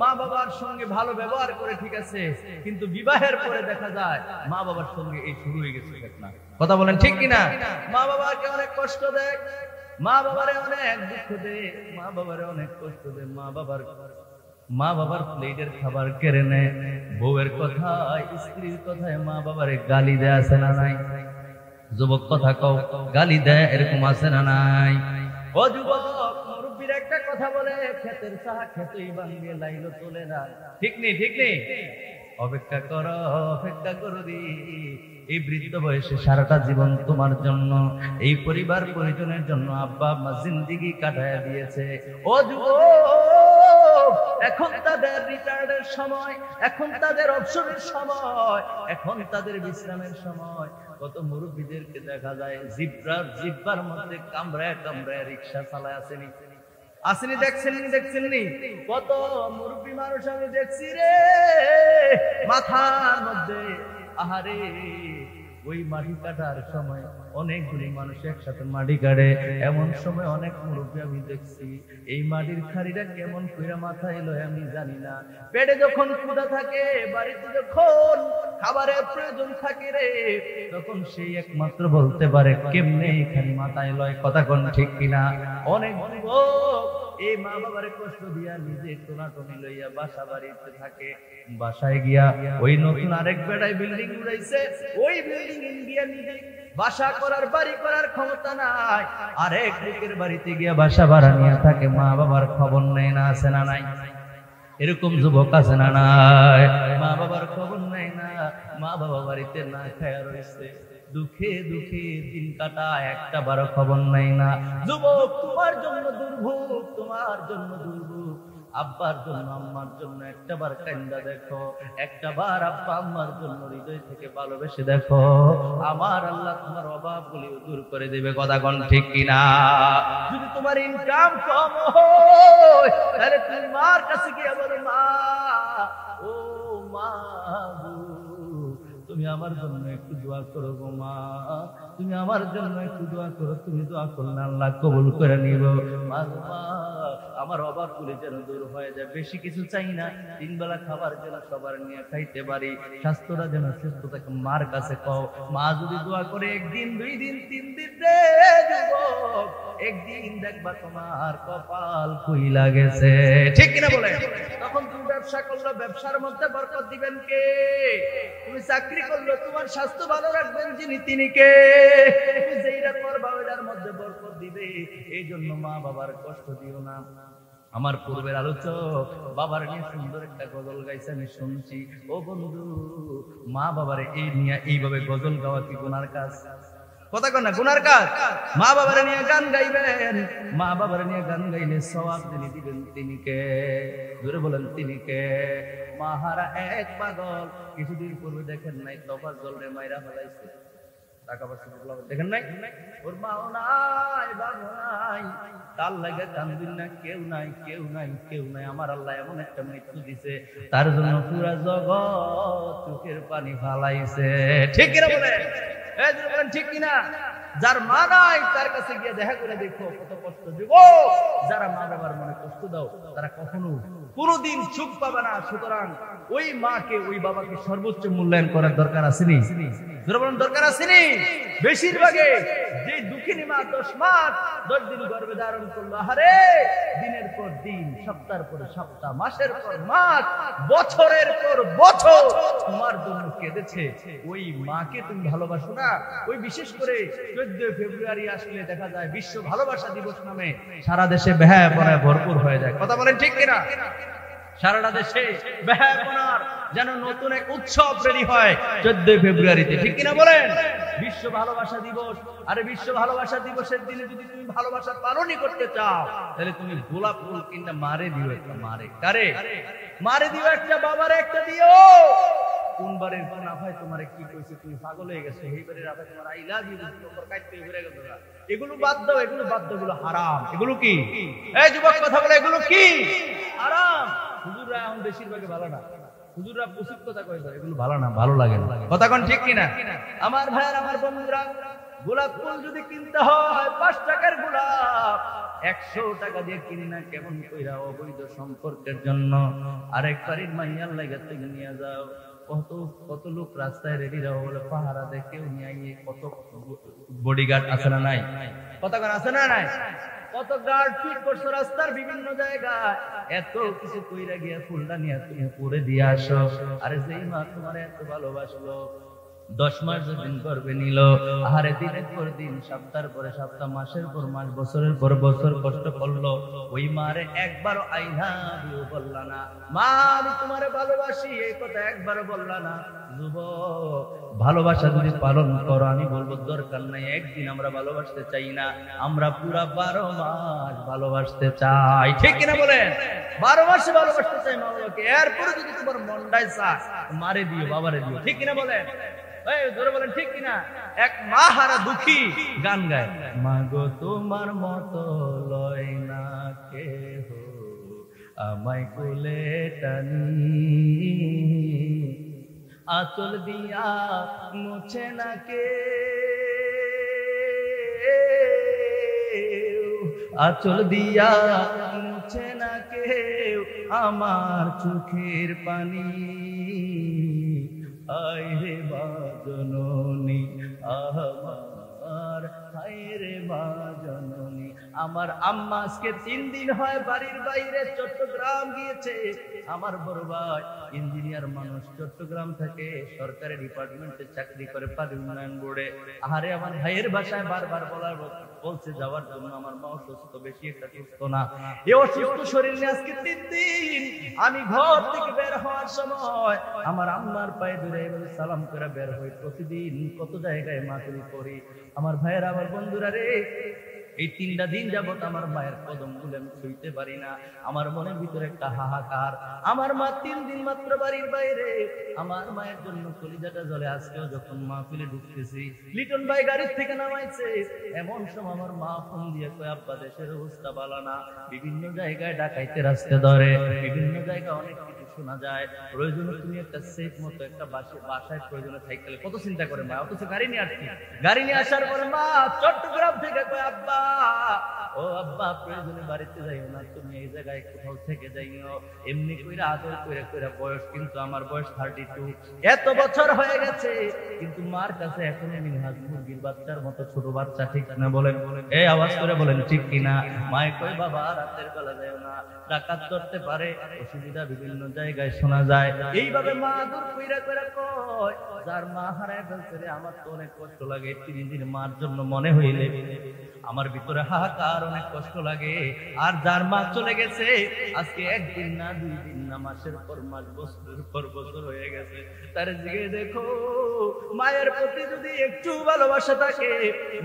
মা বাবার সঙ্গে ভালো ব্যবহার করে ঠিক আছে, কিন্তু বিবাহের পরে দেখা যায় মা বাবার সঙ্গে এই শুরু হয়ে গেছে ঘটনা। কথা বলেন ঠিক কিনা? মা বাবাকে অনেক কষ্ট দেয়, মা বাবারে অনেক দুঃখ দেয়, মা বাবারে অনেক কষ্ট দেয়, মা বাবার প্লেটের খাবার কেড়ে নেয়, বউয়ের কথায় স্ত্রীর কথায় মা বাবারে গালি দেয়, আছে না নাই? যুবক কথা কও, গালি দেয়, এরকম আছে না নাই? ও যুবক, মুরব্বীর একটা কথা বলে, ক্ষেতের চাহা খেতেই ভাঙবে, লাইলো তোলে না। ঠিক নেই? ঠিক নেই? অপেক্ষা করো রে। এই বৃদ্ধ বয়সে সারাটা জীবন তোমার জন্য, এই পরিবার পরিজনের জন্য আব্বা আম্মা জিন্দেগি কাটায় দিয়েছে। ও যুবক, এখন তাদের রিটায়ার্ডের সময়, এখন তাদের অবসরের সময়, এখন তাদের বিশ্রামের সময়। কত মুরব্বীদেরকে দেখা যায় জিব্বার মধ্যে কামড়ায় কামড়ায় রিক্সা চালায়, আসেনি? দেখছেননি? কত মুরব্বী মানুষ আমি দেখছি রে, মাথার মধ্যে আহারে ওই মাটি কাটার সময় অনেকগুলি মানুষ একসাথে মাটি কাটে, এমন সময় অনেক মুরব্বী আমি দেখছি এই মাটির খাড়িটা কেমন কইরা মাথায় লয় আমি জানি না। পেটে যখন ক্ষুধা থাকে, বাড়িতে যখন খাবারের প্রয়োজন থাকে রে, তখন সেই একমাত্র বলতে পারে কেমনে এখানে মাথায় লয়। কথা কোন ঠিক কিনা? অনেক যুবক এই মা বাবারে কষ্ট দিয়া নিজে টোনাটনি লইয়া বাসা বাড়িতে থাকে, বাসায় গিয়া ওই নতুন আরেক বেড়ায় বিল্ডিং উড়াইছে, ওই বিল্ডিং গিয়া নিজে বাসা করার বাড়ি করার ক্ষমতা নাই, আরেক লোকের বাড়িতে গিয়া বাসা ভাড়া নিয়ে থাকে, মা বাবার খবর নেই না, আছে না নাই? এরকম যুবক আছে না নাই? মা বাবার খবর নেই না, মা বাবা বাড়িতে না খায়া রয়েছে, দুঃখে দুঃখে দিন কাটায়, একটা বারো খবর নাই না। যুবক তোমার জন্য দুর্ভোগ, তোমার জন্য দুর্ভোগ। আব্বার জন্য আম্মার জন্য একটা বার কান্দা দেখো, একটা বার আব্বা আম্মার জন্য হৃদয় থেকে ভালোবেসে দেখো, আমার আল্লাহ তোমার অভাবগুলি দূর করে দেবে। কথা কোন ঠিক কিনা? যদি তোমার ইনকাম কম হয়, তাহলে তুমি মার কাছে গিয়ে বলো, মা, ও মা, তুমি আমার জন্য একটু দোয়া করো গো মা, তুমি আমার জন্য একটু দোয়া করো। তুমি দোয়া করলে আল্লাহ কবুল করে নিব। মা, আমার অভাবগুলি যেন দূর হয়ে যায়, বেশি কিছু চাই না, 3 বেলা খাবার যেন সবার নিয়ে খাইতে পারি, স্বাস্থ্যটা যেন সুস্থ থাকে। মার কাছে কও, মা যদি দোয়া করে 1 দিন 2 দিন 3 দিন রে যুবক, একদিন দেখবা তোমার কপাল খুইলা গেছে। ঠিক কিনা বলে? তখন তুমি ব্যবসা করলো, ব্যবসার মধ্যে বরকত দিবেন কে? তুমি চাকরি করলো, তোমার স্বাস্থ্য ভালো রাখবেন যিনি, তিনি কে? তুমি যেইটা করবা ওইটার মধ্যে বরকত দিবে। এই জন্য মা বাবার কষ্ট দিও না। আমার পূর্বের আলোচক বাবার নিয়ে সুন্দর একটা গজল গাইছে, আমি শুনছি। ও বন্ধু, মা বাবারে এই নিয়ে এইভাবে গজল গাওয়া কি গুনার কাজ? কথা কন না, গুনার কাজ। মা বাবার নিয়ে গান গাইবেন, মা বাবার নিয়ে গান গাইলে সওয়াব যিনি দিবেন তিনি কে? জোরে বলেন তিনি কে? মাহারা এক পাগল, কিছুদিন পূর্বে দেখেন নাই তফাজ্জল রে মাইরা ফেলাইছে, টাকা পয়সা দেখেন নাই, ওর মাও নাই বাবা নাই, তার লাগে কান্দিন না, কেউ নাই কেউ নাই কেউ নাই। আমার আল্লাহ এমন একটা মৃত্যু দিছে, তার জন্য পুরা জগৎ চোখের পানি ফালাইছে। ঠিক কিনা বলেন? এই যে বলেন ঠিক কিনা? যার মা নাই তার কাছে গিয়ে দেখা করে দেখো কত কষ্ট। যুবক, যারা মা বাবার মনে কষ্ট দাও তারা কখনো কোনোদিন সুখ পাবে না। সুতরাং ওই মাকে ওই বাবাকে সর্বোচ্চ মূল্যায়ন করার দরকার আসেনি? দরকার আসেনি? বেশিরভাগে যে দুঃখিনী মা 10 মাস 10 দিন গর্ভে ধারণ করলো, আরে দিনের পর দিন, সপ্তাহের পর সপ্তাহ, মাসের পর মাস, বছরের পর বছর তোমার জন্য কেঁদেছে, ওই মাকে তুমি ভালোবাসো না? ওই বিশেষ করে 14 ফেব্রুয়ারি আসলে দেখা যায় বিশ্ব ভালোবাসা দিবস নামে সারা দেশে বেহায়াপনায় ভরপুর হয়ে যায়। কথা বলেন ঠিক কিনা? সারাটা দেশে বেহায়াপনার যেন নতুন এক উৎসব রেডি হয় 14 ফেব্রুয়ারিতে। ঠিক কিনা বলেন? বিশ্ব ভালোবাসা দিবস। আরে বিশ্ব ভালোবাসা দিবসের দিনে যদি তুমি ভালোবাসা পালনই করতে চাও, তাহলে তুমি গোলাপ ফুল কিনা মারে দিও একটা। মারে কারে? মারে দিও একটা, বাবারে একটা দিও। কোন বারের কোন আফায় তোমারে কি কইছে, তুমি পাগল হয়ে গেছো, এই বারের আফায় তোমার আই লাভ ইউ উপর কাটতে ঘুরে গেল। এগুলো বাদ দাও, এগুলো বাদ দাও, এগুলো হারাম। এগুলো কি? এই যুবক কথা বলে, এগুলো কি? হারাম। হুজুররা এখন বেশিরভাগই ভালো না, হুজুররা প্রচুর কথা কয়, এগুলো ভালো না, ভালো লাগে না। কথা কোন ঠিক কিনা? আমার ভাইয়ের, আমার বন্ধুরা, গোলাপ ফুল যদি কিনতে হয় 5 টাকার গোলাপ 100 টাকা দিয়ে কিনি না কেমন কইরা অবৈধ সম্পর্কের জন্য। আরেক বাড়ির মাইয়ার লাগে তুমি নিয়ে যাও। কত কত লোক রাস্তায় রেডি রাও বলে পাহারা দেখে নিয়ে, কত বডিগার্ড আছে না নাই? কথা কোন আছে না নাই? কত গার্ড ফিট করছো রাস্তার বিভিন্ন জায়গায়, এত কিছু কইরা গিয়া ফুলটা নিয়ে তুমি পরে দিয়ে আসো। আরে যেই মা তোমার এত ভালোবাসলো, 10 মাস দিন করবে নিল, আহারে দিনের পর দিন, সপ্তাহের পরে সপ্তাহ, মাসের পর মাস, বছরের পর বছর কষ্ট করলো, ওই মারে একবারও আই লাভ ইউ বললা না। মা আমি তোমারে ভালোবাসি এই কথা একবারও বললা না। যুবক, ভালোবাসা যদি পালন করো, আমি বলবো দরকার নাই একদিন আমরা ভালোবাসতে চাই না, আমরা পুরা 12 মাস ভালোবাসতে চাই। ঠিক কিনা বলেন? 12 মাসে ভালোবাসতে চাই মাওলাকে। এরপরে যদি তোমার মনটাই চায়, মারে দিও, বাবারে দিও। ঠিক কিনা বলেন? এই জোরে বলেন ঠিক কিনা? এক মা হারা দুঃখী গান গায়, মাগো তোমার মতো লয় না কেহ, আমায় কোলে টানি, আঁচল দিয়া মুছে না কে, আঁচল দিয়া মুছে না কেউ আমার চোখের পানি। আয় রে মা জননী আমার, আয় রে মা জননী। আমার আম্মা আজকে 3 দিন হয় বাড়ির বাইরে চট্টগ্রাম গিয়েছে। আমার বড় ভাই ইঞ্জিনিয়ার মানুষ, চট্টগ্রাম থেকে সরকারি ডিপার্টমেন্টে চাকরি করে, পানি উন্নয়ন বোর্ডে। আরে আমার ভাইয়ের ভাষায় বারবার বলছে যাওয়ার জন্য। আমার মা অসুস্থ, বেশি একটা সুস্থ না। এই অসুস্থ শরীর নিয়ে আজকে 3 দিন আমি ঘর থেকে বের হওয়ার সময় আমার আম্মার পায়ে ধরে এভাবে সালাম করে বের হই। প্রতিদিন কত জায়গায় মাহফিল করি। আমার ভাইয়েরা, আমার বন্ধুরা রে, এই 3টা দিন যাবত আমার মায়ের কদম গুলো আমি ছুঁইতে পারি না। আমার মনের ভিতরে একটা হাহাকার। আমার মা 3 দিন মাত্র বাড়ির বাইরে, আমার মায়ের জন্য কলিজাটা জ্বলে। আজকেও যখন মাহফিলে ঢুকতেছি, লিটন ভাই গাড়ির থেকে নামাইছে, এমন সময় আমার মা ফোন দিয়ে কয়, আব্বা দেশের অবস্থা ভালো না, বিভিন্ন জায়গায় ডাকাইতে রাস্তা ধরে, বিভিন্ন জায়গায় অনেক কিছু শোনা যায়, প্রয়োজনে তুমি একটা সেফ মতো একটা বাসায় প্রয়োজনে থাকলে। কত চিন্তা করে মা, অথচ গাড়ি নিয়ে আসছি। গাড়ি নিয়ে আসার পরে মা চট্টগ্রাম থেকে কয়, আব্বা ও আব্বা প্রয়োজনে বাড়িতে যাইও না, তুমি এই জায়গায় কোথাও থেকে যাইও। এমনি কইরা আদর কইরা কইরা বয়স, কিন্তু আমার বয়স 32, এত বছর হয়ে গেছে, কিন্তু মার কাছে এখন আমি মুরগির বাচ্চার মতো ছোট বাচ্চা। ঠিক না বলেন? এই আওয়াজ করে বলেন ঠিক কিনা? মায়ে কই, বাবা রাতের বেলা যাইও না, ডাকাত ধরতে পারে, অসুবিধা বিভিন্ন জায়গায় শোনা যায়। এইভাবে মা আদর কইরা কইরা কয়, যার মা হারায় ফেলছে রে, আমার তো অনেক কষ্ট লাগে। 3 দিন মার জন্য মনে হইলে আমার ভিতরে হাহাকার, অনেক কষ্ট লাগে। আর যার মা চলে গেছে, আজকে 1 দিন না 2 দিন না, মাসের পর মাস, বছরের পর বছর হয়ে গেছে, তার দিকে দেখো মায়ের প্রতি যদি একটু ভালোবাসা থাকে,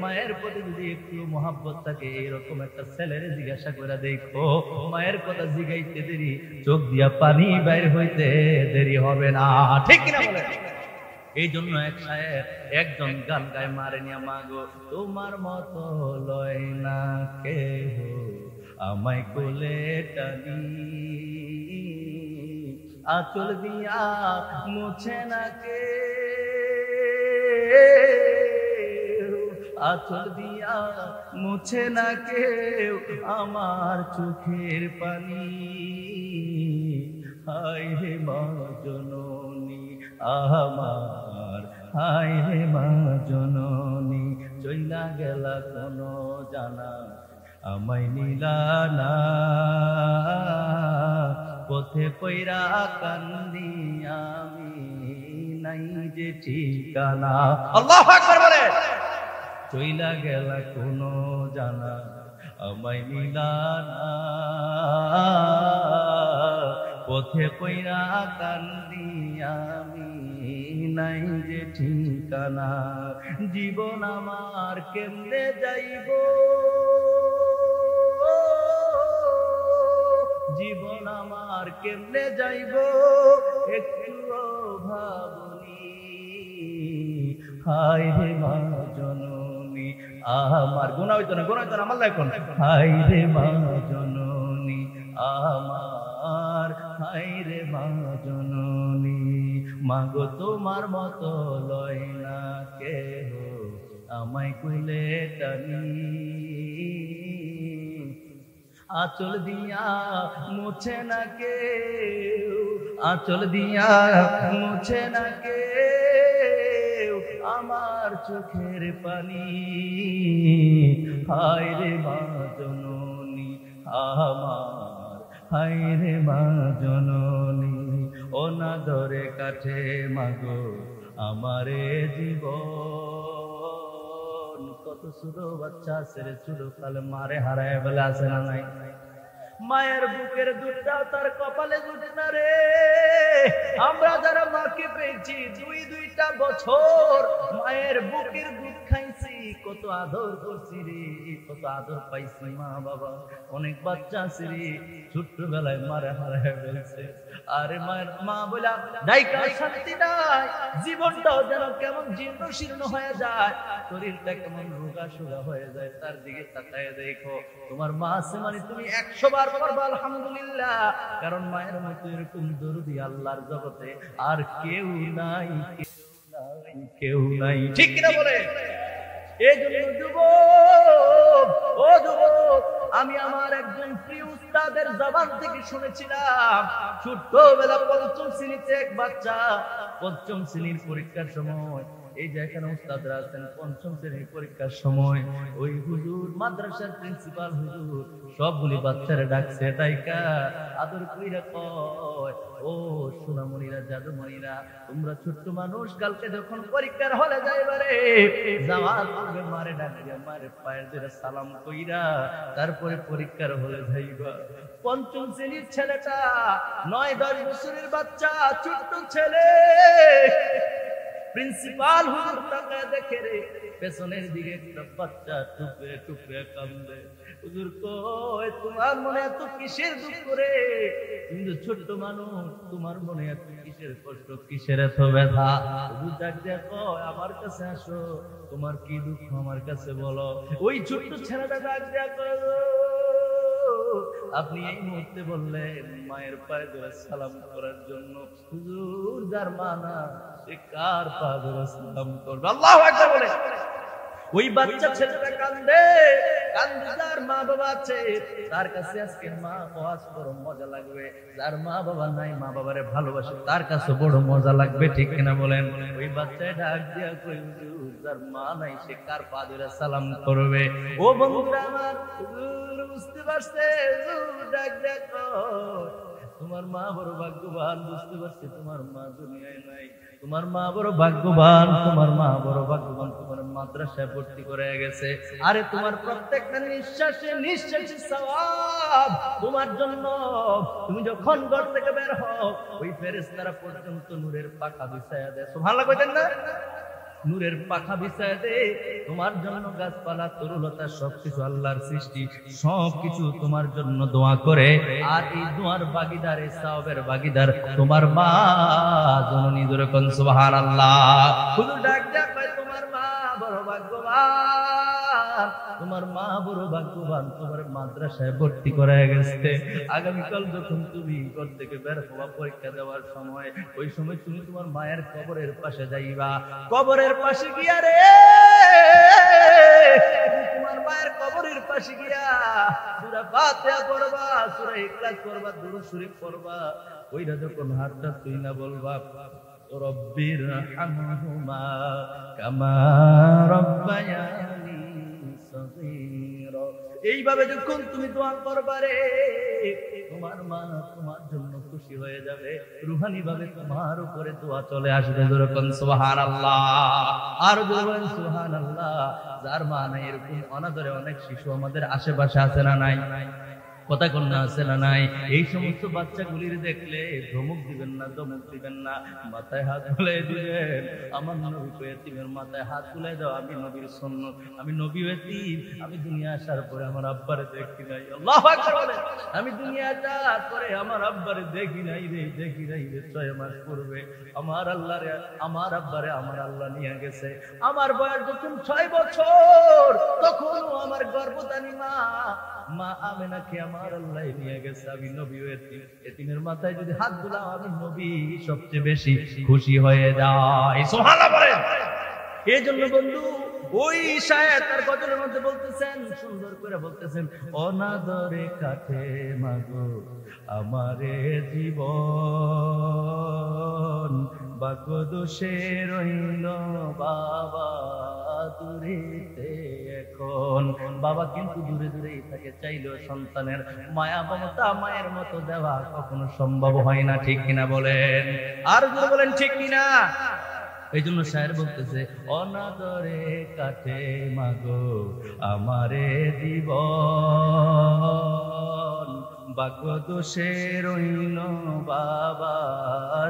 মায়ের প্রতি যদি একটু মহব্বত থাকে, এরকম একটা ছেলেরে জিজ্ঞাসা করে দেখো, মায়ের কথা জিগাইতে দেরি, চোখ দিয়া পানি বাইর হইতে দেরি হবে না। ঠিক কিনা বলেন? এই জন্য এক সাহেব একজন গান গায় মারে নিয়া, মাগো তোমার মতো লয় না কেহ আমায় কোলে টানি, আঁচল দিয়া মুছে না কে, আঁচল দিয়া মুছে না কেউ আমার চোখের পানি। হায় রে মা জননী আমার, হায় রে মা জননী, চইলা গেলা কোনো জানা আমায় নিলা না, পথে পয়রা কান্দি আমি নাই যে ঠিকানা। আল্লাহু আকবার বলে, চইলা গেলা কোনো জানা আমায় নিলা না, পথে পয়রা কান্দি আমি নাই যে ঠিকানা। জীবন আমার কেমনে যাইব, জীবন আমার কেমনে যাইব একটু ভাবনি, হায় রে মা জননী আমার, গুনাহ হইতো না, গুনাহ হইতো না, আমার লাইকুন, হায় রে মা জননী আমার, হায় রে মা জননী, মাগো তোমার মতো লয় না কেহ আমায় কোলে টানি, আঁচল দিয়া মুছে না কেউ, আঁচল দিয়া মুছে না কেউ আমার চোখের পানি। হায় রে মা জননী আমার, হায় রে মা জননী, অনাদরে কাটে মাগো আমারে জীবন। কত ছোট বাচ্চা ছেড়ে ছোট কালে মারে হারায় বেলা আছে না নাই? মায়ের বুকের দুধটাও তার কপালে জুটে না রে। আমরা যারা মাকে পেয়েছি দুইটা বছর মায়ের বুকের দুধ খাইছি, কত আদর করছি রে, কত আদর পাইছি মা বাবা। অনেক বাচ্চা আছে রে ছোট্টবেলায় মারে হারায় ফেলছে, আরে মায়ের মা বলা ডাইকা শান্তি নাই, জীবনটাও যেন কেমন জীর্ণ শীর্ণ হয়ে যায়, শরীরটা কেমন রোগা সোগা হয়ে যায়। তার দিকে তাকায় দেখো, তোমার মা আছে মানে তুমি 100 বার পড়বা আলহামদুলিল্লাহ, কারণ মায়ের মতো এরকম দরদি আল্লাহর জগতে আর কেউ নাই, কেউ নাই। ঠিক কিনা বলে? এই জন্য যুবক, ও যুবক, আমি আমার একজন প্রিয় উস্তাদের জবান থেকে শুনেছিলাম, ছোট্টবেলা 5ম শ্রেণীতে এক বাচ্চা 5ম শ্রেণীর পরীক্ষার সময়, এই যে এখানে উস্তাদরা আছেন 5ম শ্রেণীর পরীক্ষার সময়, ওই হুজুর মাদ্রাসার প্রিন্সিপাল হুজুর সবগুলি বাচ্চারা ডাকছে, ডাইকা আদর কইরা কয়, ও সোনামণিরা, জাদুমণিরা, তোমরা ছোট্ট মানুষ, কালকে যখন পরীক্ষার হলে যাইবারে যাওয়ার পূর্বে মারে ডাক দিয়া মারে পায়ের ধরে সালাম কইরা তারপরে পরীক্ষার হলে যাইবা। 5ম শ্রেণীর ছেলেটা 9-10 বছরের বাচ্চা, ছোট্ট ছেলে, প্রিন্সিপাল হুজুর তাকায় দেখে রে পেছনের দিকে একটা বাচ্চা টুকরে টুকরে কান্দে। হুজুর কয়, তোমার মনে এত কিসের দুঃখ রে? তুমি তো ছোট্ট মানুষ, তোমার মনে এত কিসের কষ্ট, কিসের এত ব্যথা? হুজুর ডাক দিয়া কয়, আমার কাছে আসো, তোমার কি দুঃখ আমার কাছে বলো। ওই ছোট্ট ছেলেটা ডাক দিয়া কয়, আপনি এই মুহূর্তে বললেন মায়ের পায়ে ধরে সালাম করার জন্য, হুজুর যার মা না সে কার পা ধরে সালাম করবে? আল্লাহু আকবার বলে। ওই বাচ্চা ছেলেটা কান্দে, কান্দে, যার মা বাবা আছে তার কাছে আজকে মা ওয়াজ বড় মজা লাগবে, যার মা বাবা নাই, মা বাবারে ভালোবাসে, তার কাছে বড় মজা লাগবে। ঠিক কিনা বলেন? ওই বাচ্চাটা ডাক দিয়া কই, হুজুর যার মা নাই সে কার পা ধরে সালাম করবে? ও বন্ধুরা আমার, হুজুর বুঝতে পারছে, হুজুর ডাক দিয়া কয়, তোমার মা বড় ভাগ্যবান, বুঝতে পারছি তোমার মা দুনিয়ায় নাই, তোমার মা বড় ভাগ্যবান, তোমার মা বড় ভাগ্যবান, তোমার মাদ্রাসায় ভর্তি করে গেছে। আরে তোমার প্রত্যেকটা নিঃশ্বাসে নিঃশ্বাসে সওয়াব তোমার জন্য। তুমি যখন ঘর থেকে বের হও ওই ফেরেশতারা পর্যন্ত নূরের পাখা বিছায়া দেয়। সুবহানাল্লাহ কইতেন না? নূরের পাখা বিছায়া দেয় তোমার জন্য। গাছপালা তরুলতা সবকিছু আল্লাহর সৃষ্টি, সবকিছু তোমার জন্য দোয়া করে। আর এই দোয়ার ভাগীদার, এই সওয়াবের ভাগীদার তোমার মা জননী। জোরে কোন সুবহানাল্লাহ। হুজুর ডাক দেয়া কয় তোমার মা বড় ভাগ্যবান, তোমার মা বড় ভাগ্যবান, তোমার মাদ্রাসায় ভর্তি করে গেছে। আগামীকাল যখন তুমি ঘর থেকে বের হওয়া পরীক্ষা দেওয়ার সময়, ওই সময় তুমি তোমার মায়ের কবরের পাশে যাইবা। কবরের পাশে গিয়া রে, তোমার মায়ের কবরের পাশে গিয়া সূরা ফাতিহা পড়বা, সূরা ইখলাস পড়বা, দুরূদ শরীফ পড়বা। ওইটা যখন হাতটা তুইলা বলবা রব্বির হামহুমা কামা রব্বায়ানি সগীরা, এইভাবে যখন তুমি দোয়া করবা রে, তোমার মা তোমার জন্য খুশি হয়ে যাবে। রুহানি ভাবে তোমার উপরে দোয়া চলে আসবে। যেরকম সুবহানাল্লাহ, আর বলবেন সুবহানাল্লাহ। যার মা নাই, এরকম অনাদরে অনেক শিশু আমাদের আশেপাশে আছে না নাই? কথা কন্যা আছে না নাই? এই সমস্ত বাচ্চাগুলির দেখলে ধমক দিবেন না, ধমক দিবেন না, মাথায় হাত বুলাই দিবেন। আমার নবী এতিমের মাথায় হাত বুলাই দাও। আমি নবীর সুন্নাত, আমি নবী এতিম, আমি দুনিয়া আসার পরে আমার আব্বারে দেখি নাই। আল্লাহু আকবার বলেন। আমি দুনিয়া আসার পরে আমার আব্বারে দেখি নাই রে, দেখি নাই রে। 6 মাস পূর্বে আমার আব্বারে আমার আল্লাহ নিয়ে গেছে। আমার বয়স যখন 6 বছর, তখনও আমার গর্ভধারী মা আমেনাকে আমার আল্লাহ নিয়ে গেছে। আমি নবী এতিম, এতিমের মাথায় যদি হাত বুলাও আমি নবী সবচেয়ে বেশি খুশি হয়ে যায়। সুবহানাল্লাহ বলেন। এই জন্য বন্ধু ওই শায়ের তার গজলের মধ্যে বলতেছেন, সুন্দর করে বলতেছেন, অনাদরে কাটে মাগো আমারে জীবন, বাকদোষে রইল বাবা দূরেতে এখন। বাবা কিন্তু দূরে দূরেই থাকে, চাইলেও সন্তানের মায়া মমতা মায়ের মতো দেওয়া কখনো সম্ভব হয় না। ঠিক কিনা বলেন? আর যদি বলেন ঠিক কিনা? এই জন্য শায়ের বলতেছে, অনাদরে কাটে মাগো আমারে জীবন, বাকদোষে রইল বাবা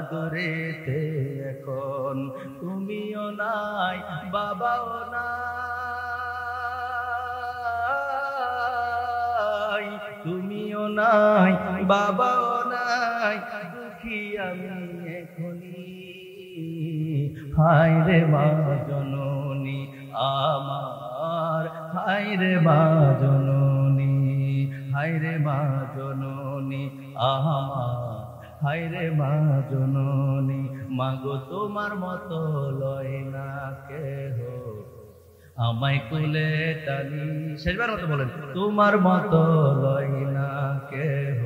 দূরেতে এখন। তুমিও নাই বাবাও নাই, তুমিও নাই বাবাও নাই, দুঃখী আমি এখনই। হায় রে মা জননী আমার, হায় রে মা জননী, হায় রে মা জননী আমার, হায় রে মা জননী। মাগো তোমার মতো লয় না কেহ আমায় কোলে টানি। শেষবার মতো বলেন, তোমার মতো লয় না কেহ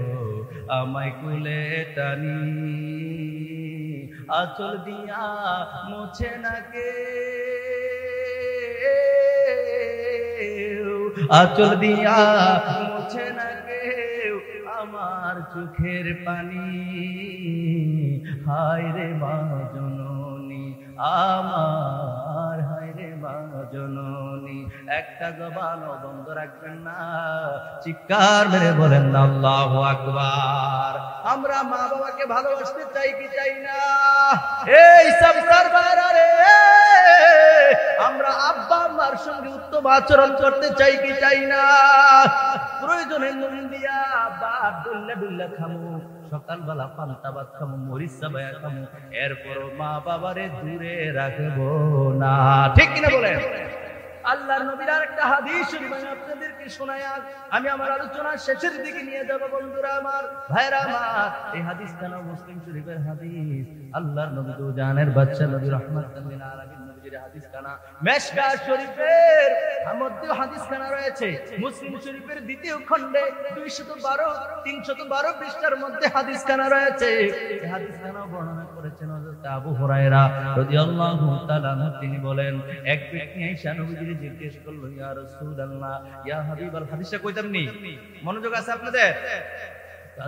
আমায় কোলে টানি। আঁচল দিয়া মুছে না কে, আঁচল দিয়া মুছে না কেউ আমার চোখের পানি। হায় রে মা জননী আমার, হায় রে মা জননী। একটা জবানও বন্ধ রাখবেন না, চিৎকার মেরে বলেন না আল্লাহু আকবার। আমরা মা বাবাকে ভালোবাসতে চাই কি চাই না? এই সাবরার ভাইরা রে, আমরা আব্বা আম্মার সঙ্গে উত্তম আচরণ করতে চাই কি চাই না? প্রয়োজনে নুন দিয়া ভাত ডুল্লা ডুল্লা খামু, সকালবেলা পান্তা ভাত খামু, মরিচ চাবায়া খামু, এরপরও মা বাবারে দূরে রাখবো না। ঠিক কিনা বলেন? আল্লাহর নবীর আরেকটা হাদিস শরীফ আমি আপনাদেরকে শোনায়া আমি আমার আলোচনার শেষের দিকে নিয়ে যাব। বন্ধুরা আমার, ভাইরা আমার, এই হাদিসটা মুসলিম শরীফের হাদিস। আল্লাহর নবী তো জানের বাদশা নবী রাহমাতুল লিল আলামিন নবীর হাদিস কানা মেশকাত শরীফের মধ্যে হাদিস কানা রয়েছে। মুসলিম শরীফের দ্বিতীয় খণ্ডে 312 পৃষ্ঠার মধ্যে হাদিস কানা রয়েছে। এই হাদিস কানা বর্ণনা করেছেন হযরত আবু হুরায়রা রাদিয়াল্লাহু তাআলা আনহু। তিনি বলেন, এক ব্যক্তি আয়েশা নবীকে জিজ্ঞেস করলো, ইয়া রাসূলুল্লাহ, ইয়া হাবিবাল্লাহ। হাদিসটা কইতাম নি? মনোযোগ আছে আপনাদের?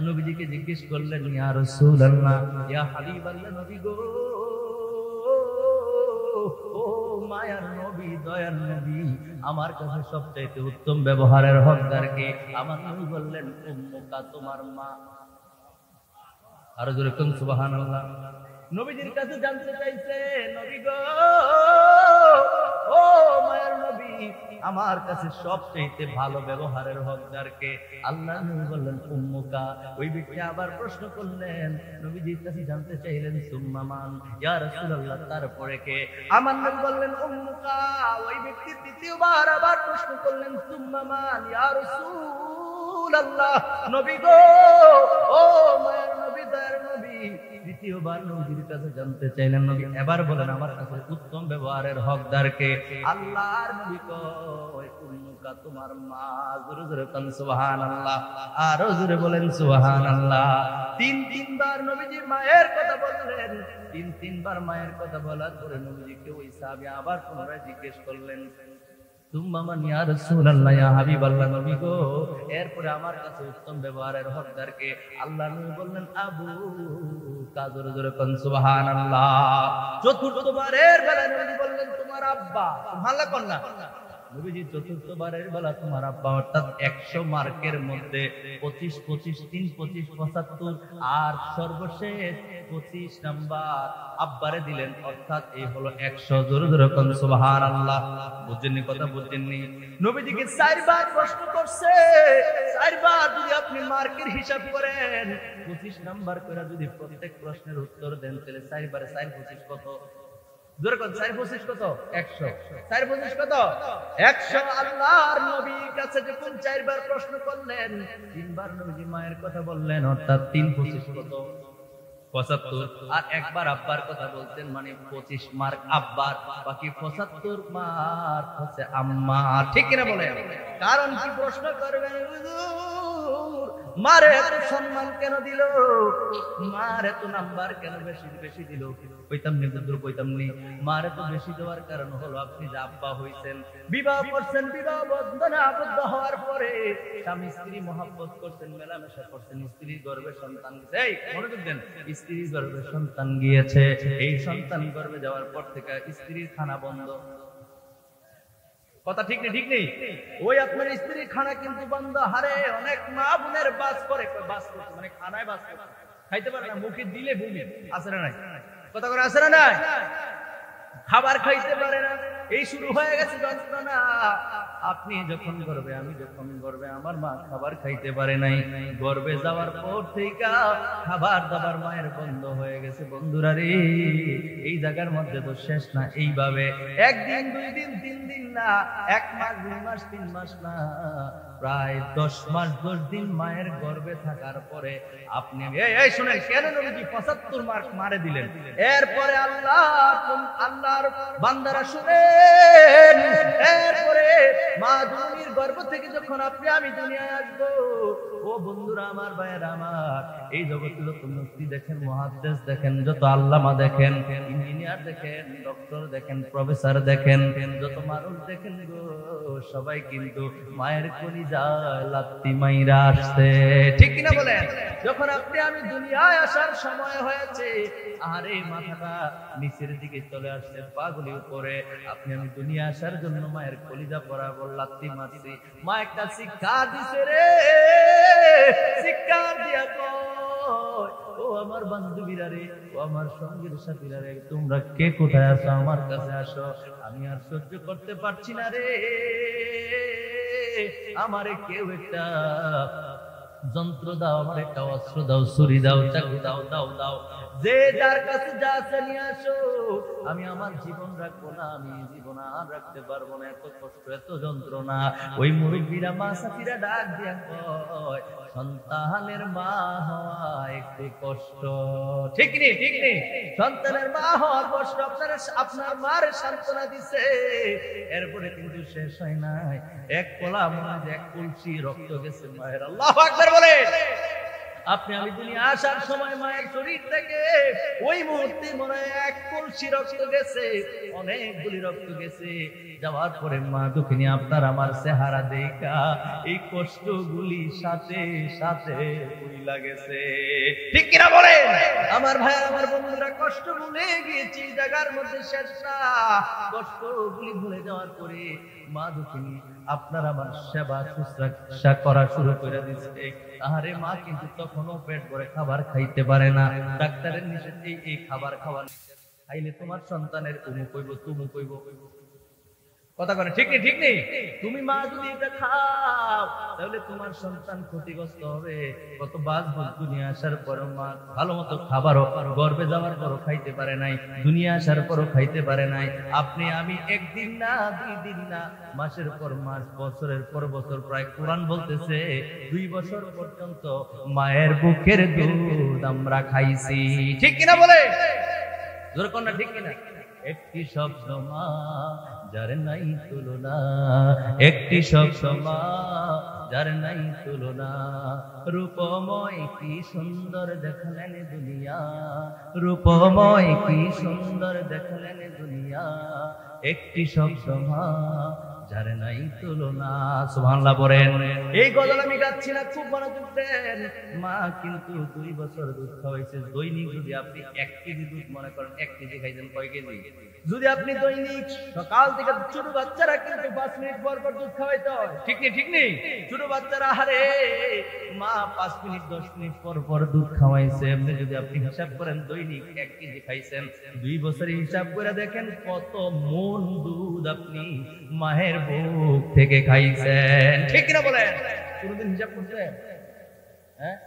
নবীজিকে জিজ্ঞেস করলেন, ইয়া রাসূলুল্লাহ, ইয়া হাবিবাল্লাহ, নবী গো, ও মায়ার নবী, দয়ার নবী, আমার কাছে সবচাইতে উত্তম ব্যবহারের হকদার কে? আমার নবী বললেন উম্মুকা, তোমার মা। আরো জোরে কোন সুবহানাল্লাহ। নবীজির কাছে জানতে চাইছে, নবী গো, ও মায়ের নবী, আমার কাছে সবচেয়ে ভালো ব্যবহারের হকদার কে? আল্লাহ নবী বললেন উম্মুকা। ওই ব্যক্তি আবার প্রশ্ন করলেন, নবীজির কাছে জানতে চাইলেন সুম্মা মান, ইয়া রাসূলুল্লাহ, তারপরে কে? আমার নবী বললেন উম্মুকা। ওই ব্যক্তি দ্বিতীয়বার আবার প্রশ্ন করলেন সুম্মা মান, ইয়া রাসূলুল্লাহ, নবী গো, ও মায়ের নবী, দয়ার নবী, দ্বিতীয়বার নবীর কাছে জানতে চাইলেন। নবী এবার বলেন, আমার কাছে উত্তম ব্যবহারের হকদার কে? আল্লাহর নবী কয় উম্মুকা, তোমার মা। জোরে জোরে বলেন সুবহানাল্লাহ, আরো জোরে বলেন সুবহানাল্লাহ। তিনবার নবীজি মায়ের কথা বললেন। তিনবার মায়ের কথা বলার পরে নবীজিকে ওই সাহাবী আবার পুনরায় জিজ্ঞেস করলেন, তুম্মা মান ইয়া রাসূলুল্লাহ, ইয়া হাবিবাল্লাহ, নবী গো, এরপরে আমার কাছে উত্তম ব্যবহারের হকদার কে? আল্লাহ নবী বললেন আবু কা। জোরে জোরে বলেন সুবহানাল্লাহ। চতুর্থবারের বেলায় নবী বললেন তোমার আব্বা। সুবহানাল্লাহ কোন না? নবীজি চতুর্থবারের বেলা তোমার আব্বা, অর্থাৎ 100 মার্কের মধ্যে 25, 25, 3, 25, 75, আর সর্বশেষ 25 নাম্বার আব্বারে দিলেন, অর্থাৎ এই হলো 100। জোরে জোরে বলেন সুবহানাল্লাহ। বুঝেননি কথা? বুঝেননি? নবীজিকে 4 বার প্রশ্ন করছে। 4 বার যদি আপনি মার্কের হিসাব করেন, 25 নাম্বার করে যদি প্রত্যেক প্রশ্নের উত্তর দেন, তাহলে 4 বারে 4, 25 কত? জোরে কোন? 4, 25 কত? 100। 4, 25 কত? 100। আল্লাহর নবীর কাছে যখন 4 বার প্রশ্ন করলেন, 3 বার নবীজি মায়ের কথা বললেন, অর্থাৎ 3, 25 কত? 75। আর একবার আব্বার কথা বলতেন, মানে 25 মার্ক আব্বার, বাকি 75 মার্ক হচ্ছে আম্মার। ঠিক কিনা বলেন? কারণ কি প্রশ্ন করবেন, হুজুর মারে এত সম্মান কেন দিল, মার এত নাম্বার কেন বেশি বেশি দিল? কইতাম নি হুজুর, কইতাম নি। মারে তো বেশি দেওয়ার কারণ হলো আপনি যে আব্বা হইছেন, বিবাহ করছেন, বিবাহ বন্ধনে আবদ্ধ হওয়ার পরে স্বামী স্ত্রী মহব্বত করছেন, মেলামেশা করছেন, স্ত্রীর গর্ভে সন্তান গেছে। এই মনোযোগ দেন, স্ত্রীর গর্ভে সন্তান গিয়েছে। এই সন্তান গর্ভে যাওয়ার পর থেকে স্ত্রীর খানা বন্ধ। কথা ঠিক নেই? ঠিক নেই? ওই আপনার স্ত্রীর খানা কিন্তু বন্ধ। হারে অনেক মা বোনের বাস করে, বাস করছে মানে খানায় বাস করে, খাইতে পারে না, মুখে দিলে বমি। আছে না নাই? কথা করে আছে না নাই? খাবার খাইতে পারে না, এই শুরু হয়ে গেছে যন্ত্রণা। আপনি যখন গর্বে, আমি যখন গর্বে, আমার মা খাবার খাইতে পারে নাই। গর্বে যাওয়ার পর থেকে খাবার দাবার মায়ের বন্ধ হয়ে গেছে। বন্ধুরা রে, এই জায়গার মধ্যে তো শেষ না। এইভাবে 1 দিন 2 দিন 3 দিন না, 1 মাস 2 মাস 3 মাস না, প্রায় 10 মাস 10 দিন মায়ের গর্ভে থাকার পরে আপনি এই শুনেন, কেন নবীজি 75 মার্ক মারে দিলেন? এরপরে আল্লাহর বান্দারা শুনেন, এরপরে মা জননীর গর্ভ থেকে যখন আপনি আমি দুনিয়ায় আসবো, ও বন্ধুরা আমার, ভাইয়েরা আমার, এই জগতে যত মুফতি দেখেন, মুহাদ্দিস দেখেন, যত আল্লামা দেখেন, ইঞ্জিনিয়ার দেখেন, ডক্টর দেখেন, প্রফেসর দেখেন, যত মানুষ দেখেন গো, সবাই কিন্তু মায়ের কলিজায় লাত্তি মাইরা আসছে। ঠিক কিনা বলেন? যখন আপনি আমি দুনিয়ায় আসার সময় হয়েছে, আরে মাথাটা নিচের দিকে চলে আসছে, পাগুলি উপরে, আপনি আমি দুনিয়া আসার জন্য মায়ের কলিজা বরাবর লাত্তি মারছি। মা একটা শিক্ষা দিছে রে, শিক্ষা দিয়া কয়, ও আমার বান্ধবীরা রে, ও আমার সঙ্গীর সাথীরা রে, তোমরা কে কোথায় আছো? আমার কাছে আসো, আমি আর সহ্য করতে পারছি না রে, আমারে কেউ একটা যন্ত্র দাও, আমার একটা অস্ত্র দাও, ছুরি দাও, চাকু দাও, দাও দাও, যে যার কাছে যা আছে নিয়ে আসো। আমি আমার জীবন রাখবো না, আমি জীবন আর রাখতে পারবো না, এত কষ্ট, এত যন্ত্রণা। ওই মুরব্বীরা, মা সাথীরা ডাক দিয়া কয়, সন্তানের মা হওয়া একটু কষ্ট। ঠিক নেই? ঠিক নেই? সন্তানের মা হওয়া কষ্ট। আপনার মার সান্ত্বনা দিছে, এরপরে কিন্তু শেষ হয় নাই। এক কলা মনে, 1 কলসি রক্ত গেছে মায়ের। আল্লাহু আকবার বলে। আপনি আমি দুনিয়া আসার সময় মায়ের শরীর থেকে ওই মুহূর্তে মনে হয় এক কলসি রক্ত গেছে, অনেকগুলি রক্ত গেছে। যাওয়ার পরে মা দুঃখিনী আপনার আমার চেহারা দেখা এই কষ্টগুলি সাথে সাথে ভুলে গেছে। ঠিক কিনা বলেন আমার ভাই আমার বন্ধুরা? কষ্ট ভুলে গিয়েছি জায়গার মধ্যে শেষ না। কষ্টগুলি ভুলে যাওয়ার পরে মা দুঃখিনী আপনার আমার সেবা শুশ্রূষা করা শুরু করে দিচ্ছে। আরে মা কিন্তু তখনও পেট ভরে খাবার খাইতে পারে না। ডাক্তারের নিষেধে এই খাবার খাওয়া খাইলে তোমার সন্তানের অমুক হইব তুমুক হইব। কথা বলে ঠিক নেই? ঠিক নেই? তুমি মা যদি এটা খাও তাহলে তোমার সন্তান ক্ষতিগ্রস্ত হবে। কত বাঁচবো দুনিয়া আসার পর মা ভালো মতো খাবারও গর্ভে যাওয়ার পরও খাইতে পারে নাই, দুনিয়া আসার পরও খাইতে পারে নাই। আপনি আমি একদিন না, 2 দিন না, মাসের পর মাস, বছরের পর বছর, প্রায় কোরআন বলতেছে 2 বছর পর্যন্ত মায়ের বুকের দুধ আমরা খাইছি। ঠিক কিনা বলে? জোরে কোন না ঠিক কিনা? একটি শব্দ মা যার নাই তুলনা, একটি শব্দ মা যার নাই তুলনা। রূপময় কি সুন্দর দেখলেন দুনিয়া, রূপময় কি সুন্দর দেখলেন দুনিয়া। একটি শব্দ মা যার নাই তুলনা। সুবহানাল্লাহ বলেন। এই গজল আমি গাচ্ছি না, খুব মনোযোগ দেন। মা কিন্তু 2 বছর দুধ খাওয়াইছে। দৈনিক যদি আপনি 1 কেজি দুধ মনে করেন, 1 কেজি খাইছেন, কয় কেজি? যদি আপনি দৈনিক সকাল থেকে, ছোট বাচ্চারা কিন্তু 5 মিনিট পর পর দুধ খাওয়াইতে হয়। ঠিক নেই? ঠিক নেই? ছোট বাচ্চারা হারে মা 5 মিনিট 10 মিনিট পর পর দুধ খাওয়াইছে। এমনি যদি আপনি হিসাব করেন দৈনিক 1 কেজি খাইছেন, 2 বছরে হিসাব করে দেখেন কত মন দুধ আপনি মায়ের বুক থেকে খাইছেন। ঠিক কিনা বলেন? কোনদিন হিসাব করছেন? হ্যাঁ,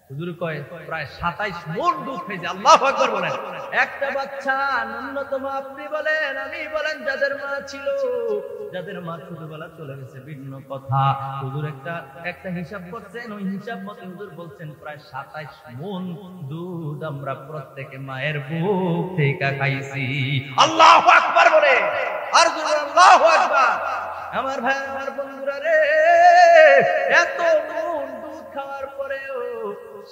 হুজুর কয় প্রায় 27 মণ দুধ খাইছে। আল্লাহু আকবার বলেন। একটা বাচ্চা ন্যূনতম আপনি বলেন, আমি বলেন, যাদের মা ছিল, যাদের মা ছোটবেলা চলে গেছে ভিন্ন কথা, হুজুর একটা হিসাব করছেন, ওই হিসাব মতে হুজুর বলছেন প্রায় 27 মণ দুধ আমরা প্রত্যেকে মায়ের বুক থেকে খাইছি। আল্লাহু আকবার বলে। আর আল্লাহু আকবার। আমার ভাই আমার বন্ধুরা রে, এত মণ দুধ খাওয়ার পরেও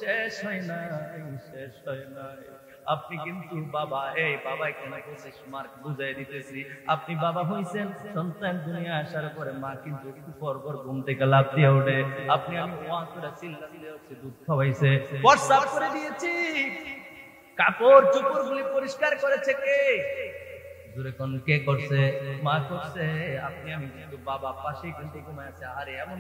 শেষ হয় নাই, শেষ হয় নাই। আপনি কিন্তু বাবা, এই বাবা কেন 25 মার্ক বুঝাই দিতেছি। আপনি বাবা হইছেন, সন্তান দুনিয়া আসার পরে মা কিন্তু একটু পর পর ঘুম থেকে লাফ দিয়ে ওঠে। আপনি আমি ওয়াসরা চিল্লাচিল্লি হচ্ছে, দুধ খাওয়াইছে, প্রস্রাব করে দিয়েছি, কাপড় চোপড় গুলি পরিষ্কার করেছে কে? জোরে কোন কে করছে? মা করছে। আপনি আমি কিন্তু বাবা পাশে কিন্তু ঘুমায় আছে। আরে এমন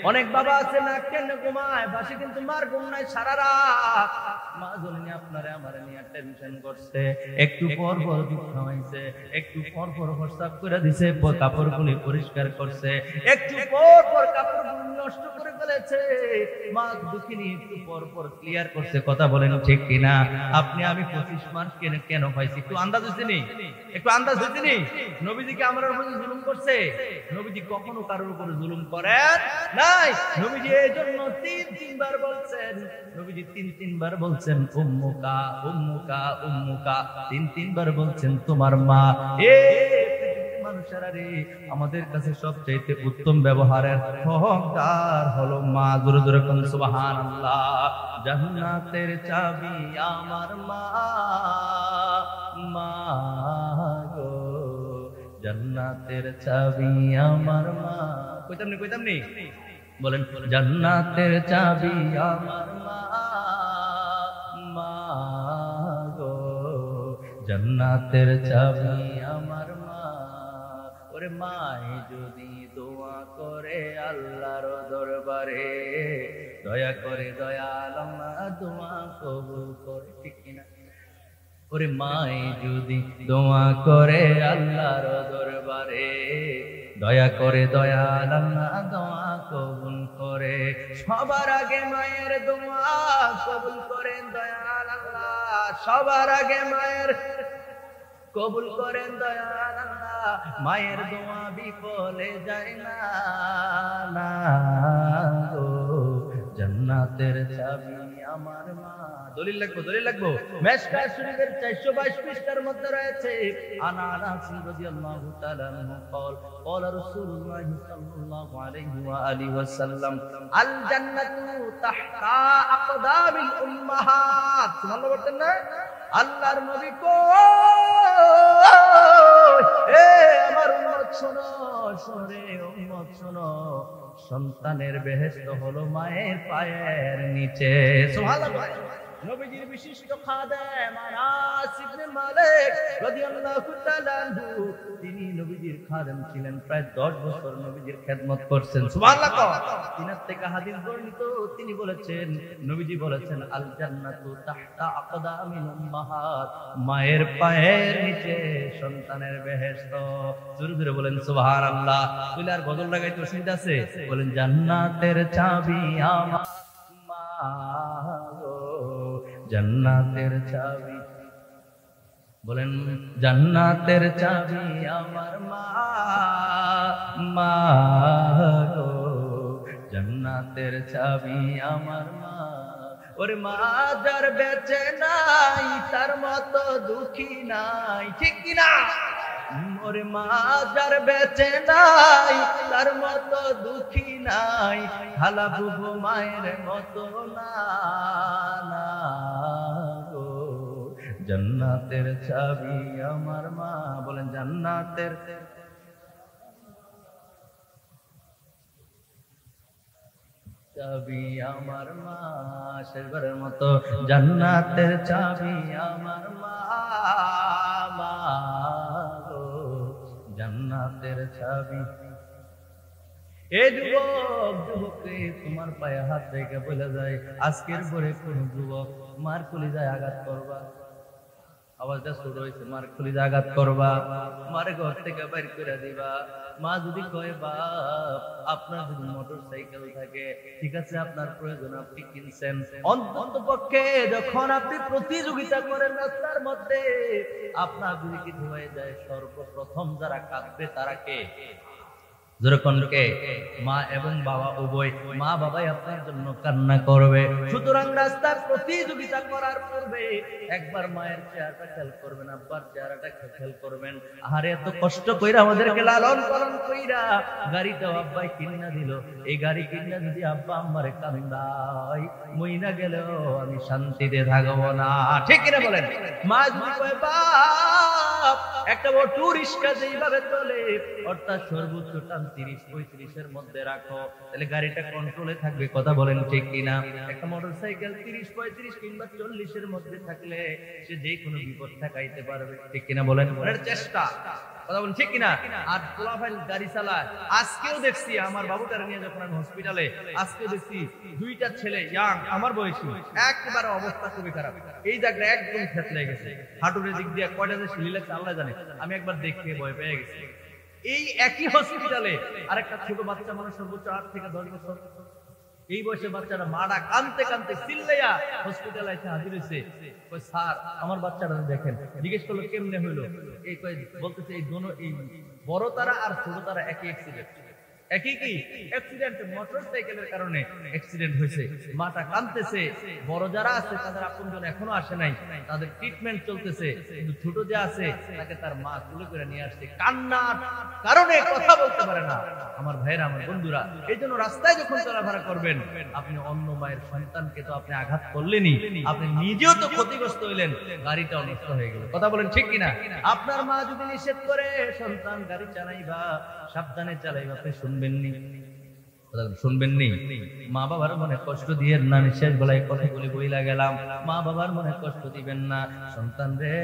অনেক বাবা আছে না কেন ঘুমায় পাশে, কিন্তু মার ঘুম নাই সারা রাত। মা জননী আপনারে আমারে নিয়ে টেনশন করছে। একটু পর পর দুধ খাওয়াইছে, একটু পর পর প্রস্রাব করে দিছে, কাপড়গুলি পরিষ্কার করছে, একটু পর পর কাপড়গুলি নষ্ট করে ফেলেছে। মা দুঃখিনী একটু পর পর ক্লিয়ার করছে। কথা বলেন ঠিক কিনা? আপনি আমি 25 মার্ক কেন পাইছি? একটু আন্দাজ হইছে নি? একটু আন্দাজ হইছে নি? নবীজি কি আমার উপরে জুলুম করছে? নবীজি কখনো কারোর উপরে জুলুম করেন নাই। নবীজি এই জন্য 3 বার বলছেন, নবীজি 3 বার বলছেন উম্মুকা উম্মুকা উম্মুকা, 3 বার বলছেন তোমার মা। মানুষেরা রে, আমাদের কাছে সবচেয়ে উত্তম ব্যবহারের হকদার হলো মা। জোরে জোরে কোন সুবহানাল্লাহ। জান্নাতের চাবি আমার মা, মা গো, জান্নাতের চাবি আমার মা। কইতাম নি বলেন, জান্নাতের চাবি আমার মা, মা গো, জান্নাতের চাবি আমার মা। ওরে মাই যদি দোয়া করে আল্লাহর দরবারে, দয়া করে দয়াল আল্লাহ দোয়া কবুল করে। ঠিক কিনা? ওরে মাই যদি দোয়া করে আল্লাহর দরবারে, দয়া করে দয়াল আল্লাহ দোয়া কবুল করে। সবার আগে মায়ের দোয়া কবুল করেন দয়াল আল্লাহ, সবার আগে মায়ের কবুল করেন দয়াল আল্লাহ। মায়ের দোয়া বিফলে যায় না, না গো, জান্নাতের চাবি আমার মা। দলিল লাগবো মিশকাত শরীফের 422 পৃষ্ঠার মধ্যে রয়েছে আনা আনাস রাদিয়াল্লাহু তাআলা আনহু قال قال رسول الله صلى الله عليه واله وسلم الجنة تحت اقدام الامهات। সুবহানাল্লাহ বলতেন না? আল্লাহর নবী কই এ আমার উম্মত শোনো, শোনে উম্মত শোনো, সন্তানের বেহেশত হলো মায়ের পায়ের নিচে। সুবহানাল্লাহ। নবীজির বিশিষ্ট খাদেম আনাস ইবনে মালিক রাদিয়াল্লাহু তাআলা আনহু, তিনি নবীজির খাদেম ছিলেন, প্রায় 10 বছর নবীজির খেদমত করছেন। সুবহানাল্লাহ। তিনার থেকে হাদিস বর্ণিত, তিনি বলেছেন, নবীজি বলেছেন আল জান্নাতু তাহতা আকদামিল উম্মাহাত, মায়ের পায়ের নিচে সন্তানের বেহেশত। জোরে জোরে বলেন সুবহানাল্লাহ। বলে আর গজল লাগাইতে অসুবিধা আছে? বলেন জান্নাতের চাবি আমার মা, জান্নাতের চাবি, বলেন জান্নাতের চাবি আমার মা, মা গো জান্নাতের চাবি আমার মা। ওরে মা যার বেঁচে নাই তার মতো দুঃখী নাই, ঠিক কি না? ওরে মা যার বেঁচে নাই তার মতো দুঃখী নাই, খালা বুবু মায়ের মতো না, না গো জান্নাতের চাবি আমার মা। বলেন জান্নাতের চাবি আমার মা। শেষবারের মতো জান্নাতের চাবি আমার মা, মা গো জান্নাতের চাবি। এ যুবক, যুবকে তোমার পায়ে হাত রেখে বলে যায়, আজকের পরে কোন যুবক মার কলিজায় আঘাত করবা, আওয়াজটা ছোট হয়েছে, মার কলিজায় আঘাত করবা, মার ঘর থেকে বাইর করে দিবা। মা যদি কয় বাপ আপনার যদি মোটর সাইকেল থাকে ঠিক আছে, আপনার প্রয়োজন আপনি কিনছেন, অন্ততপক্ষে যখন আপনি প্রতিযোগিতা করেন রাস্তার মধ্যে, আপনার যদি কিছু হয়ে যায় সর্বপ্রথম যারা কাঁদবে তারা কে? যেরকম কে? মা এবং বাবা উভয়। মা বাবাই আপনার জন্য কান্না করবে। সুতরাং রাস্তার প্রতিযোগিতা করার পূর্বে একবার মায়ের চেহারাটা খেয়াল করবেন, আব্বার চেহারাটা খেয়াল করবেন। আরে এত কষ্ট কইরা আমাদেরকে লালন পালন কইরা গাড়িটা আব্বাই কিনা দিল, এই গাড়ি কিনা যদি আব্বা আমারে কান্দাই, মইনা গেলেও আমি শান্তিতে থাকবো না, ঠিক কিনা বলেন? মা যদি কয় বাপ একটা বড় রিক্সা যেইভাবে চলে, অর্থাৎ সর্বোচ্চ 30-35 এর মধ্যে রাখো, তাহলে গাড়িটা কন্ট্রোলে থাকবে। কথা বলেন ঠিক কিনা? একটা মোটরসাইকেল 30-35 কিংবা 40 এর মধ্যে থাকলে সে যে কোনো বিপদ ঠেকাইতে পারবে, ঠিক কিনা বলেন? মনের চেষ্টা, কথা বলেন ঠিক কিনা? আর পোলাপাইল গাড়ি চালায়। আজকেও দেখছি আমার বাবুটারে নিয়ে যখন আমি হসপিটালে, আজকেও দেখছি 2টা ছেলে ইয়াং আমার বয়সী, একবারে অবস্থা খুবই খারাপ, এই জায়গাটা একদম থেতলে গেছে, হাঁটুর দিক দিয়ে কয়টা যে শিলি লাগছে আল্লাহ জানে। আমি একবার দেখে ভয় পেয়ে গেছি। এই একই হসপিটালে আরেকটা ছোট বাচ্চা, মানুষ সর্বোচ্চ 8 থেকে 10 বছর, এই বয়সে বাচ্চারা মারা কানতে কানতে চিল্লাইয়া হসপিটালে এসে হাজির হয়েছে। কই স্যার আমার বাচ্চাটা দেখেন। জিজ্ঞেস করলো কেমনে হইলো, এই কই বলতেছে এই দোনো, এই বড় তারা আর ছোট তারা একই অ্যাক্সিডেন্ট, একই কি অ্যাক্সিডেন্ট, মোটরসাইকেলের কারণে অ্যাক্সিডেন্ট হয়েছে। মাটা কাঁদতেছে, বড় যারা আছে তাদের আপনজন এখনো আসে নাই, তাদের ট্রিটমেন্ট চলতেছে, কিন্তু ছোট যে আছে তাকে তার মা তুলে করে নিয়ে আসছে, কান্নার কারণে কথা বলতে পারে না। আমার ভাইরা, আমার বন্ধুরা, এই জন্য রাস্তায় যখন চলাফেরা করবেন, আপনি অন্য মায়ের সন্তানকে তো আপনি আঘাত করলেনই, আপনি নিজেও তো ক্ষতিগ্রস্ত হইলেন, গাড়িটাও নষ্ট হয়ে গেল। কথা বলেন ঠিক কিনা? আপনার মা যদি নিষেধ করে সন্তান গাড়ি চালাইবা, সাবধানে চালাইবা, আপনি শুনবেননি, শুনবেননি? মা বাবার মনে কষ্ট দিয়েন না। নিঃশ্বাস গলায় কথাগুলি বইলা গেলাম, মা বাবার মনে কষ্ট দিবেন না। সন্তান রে,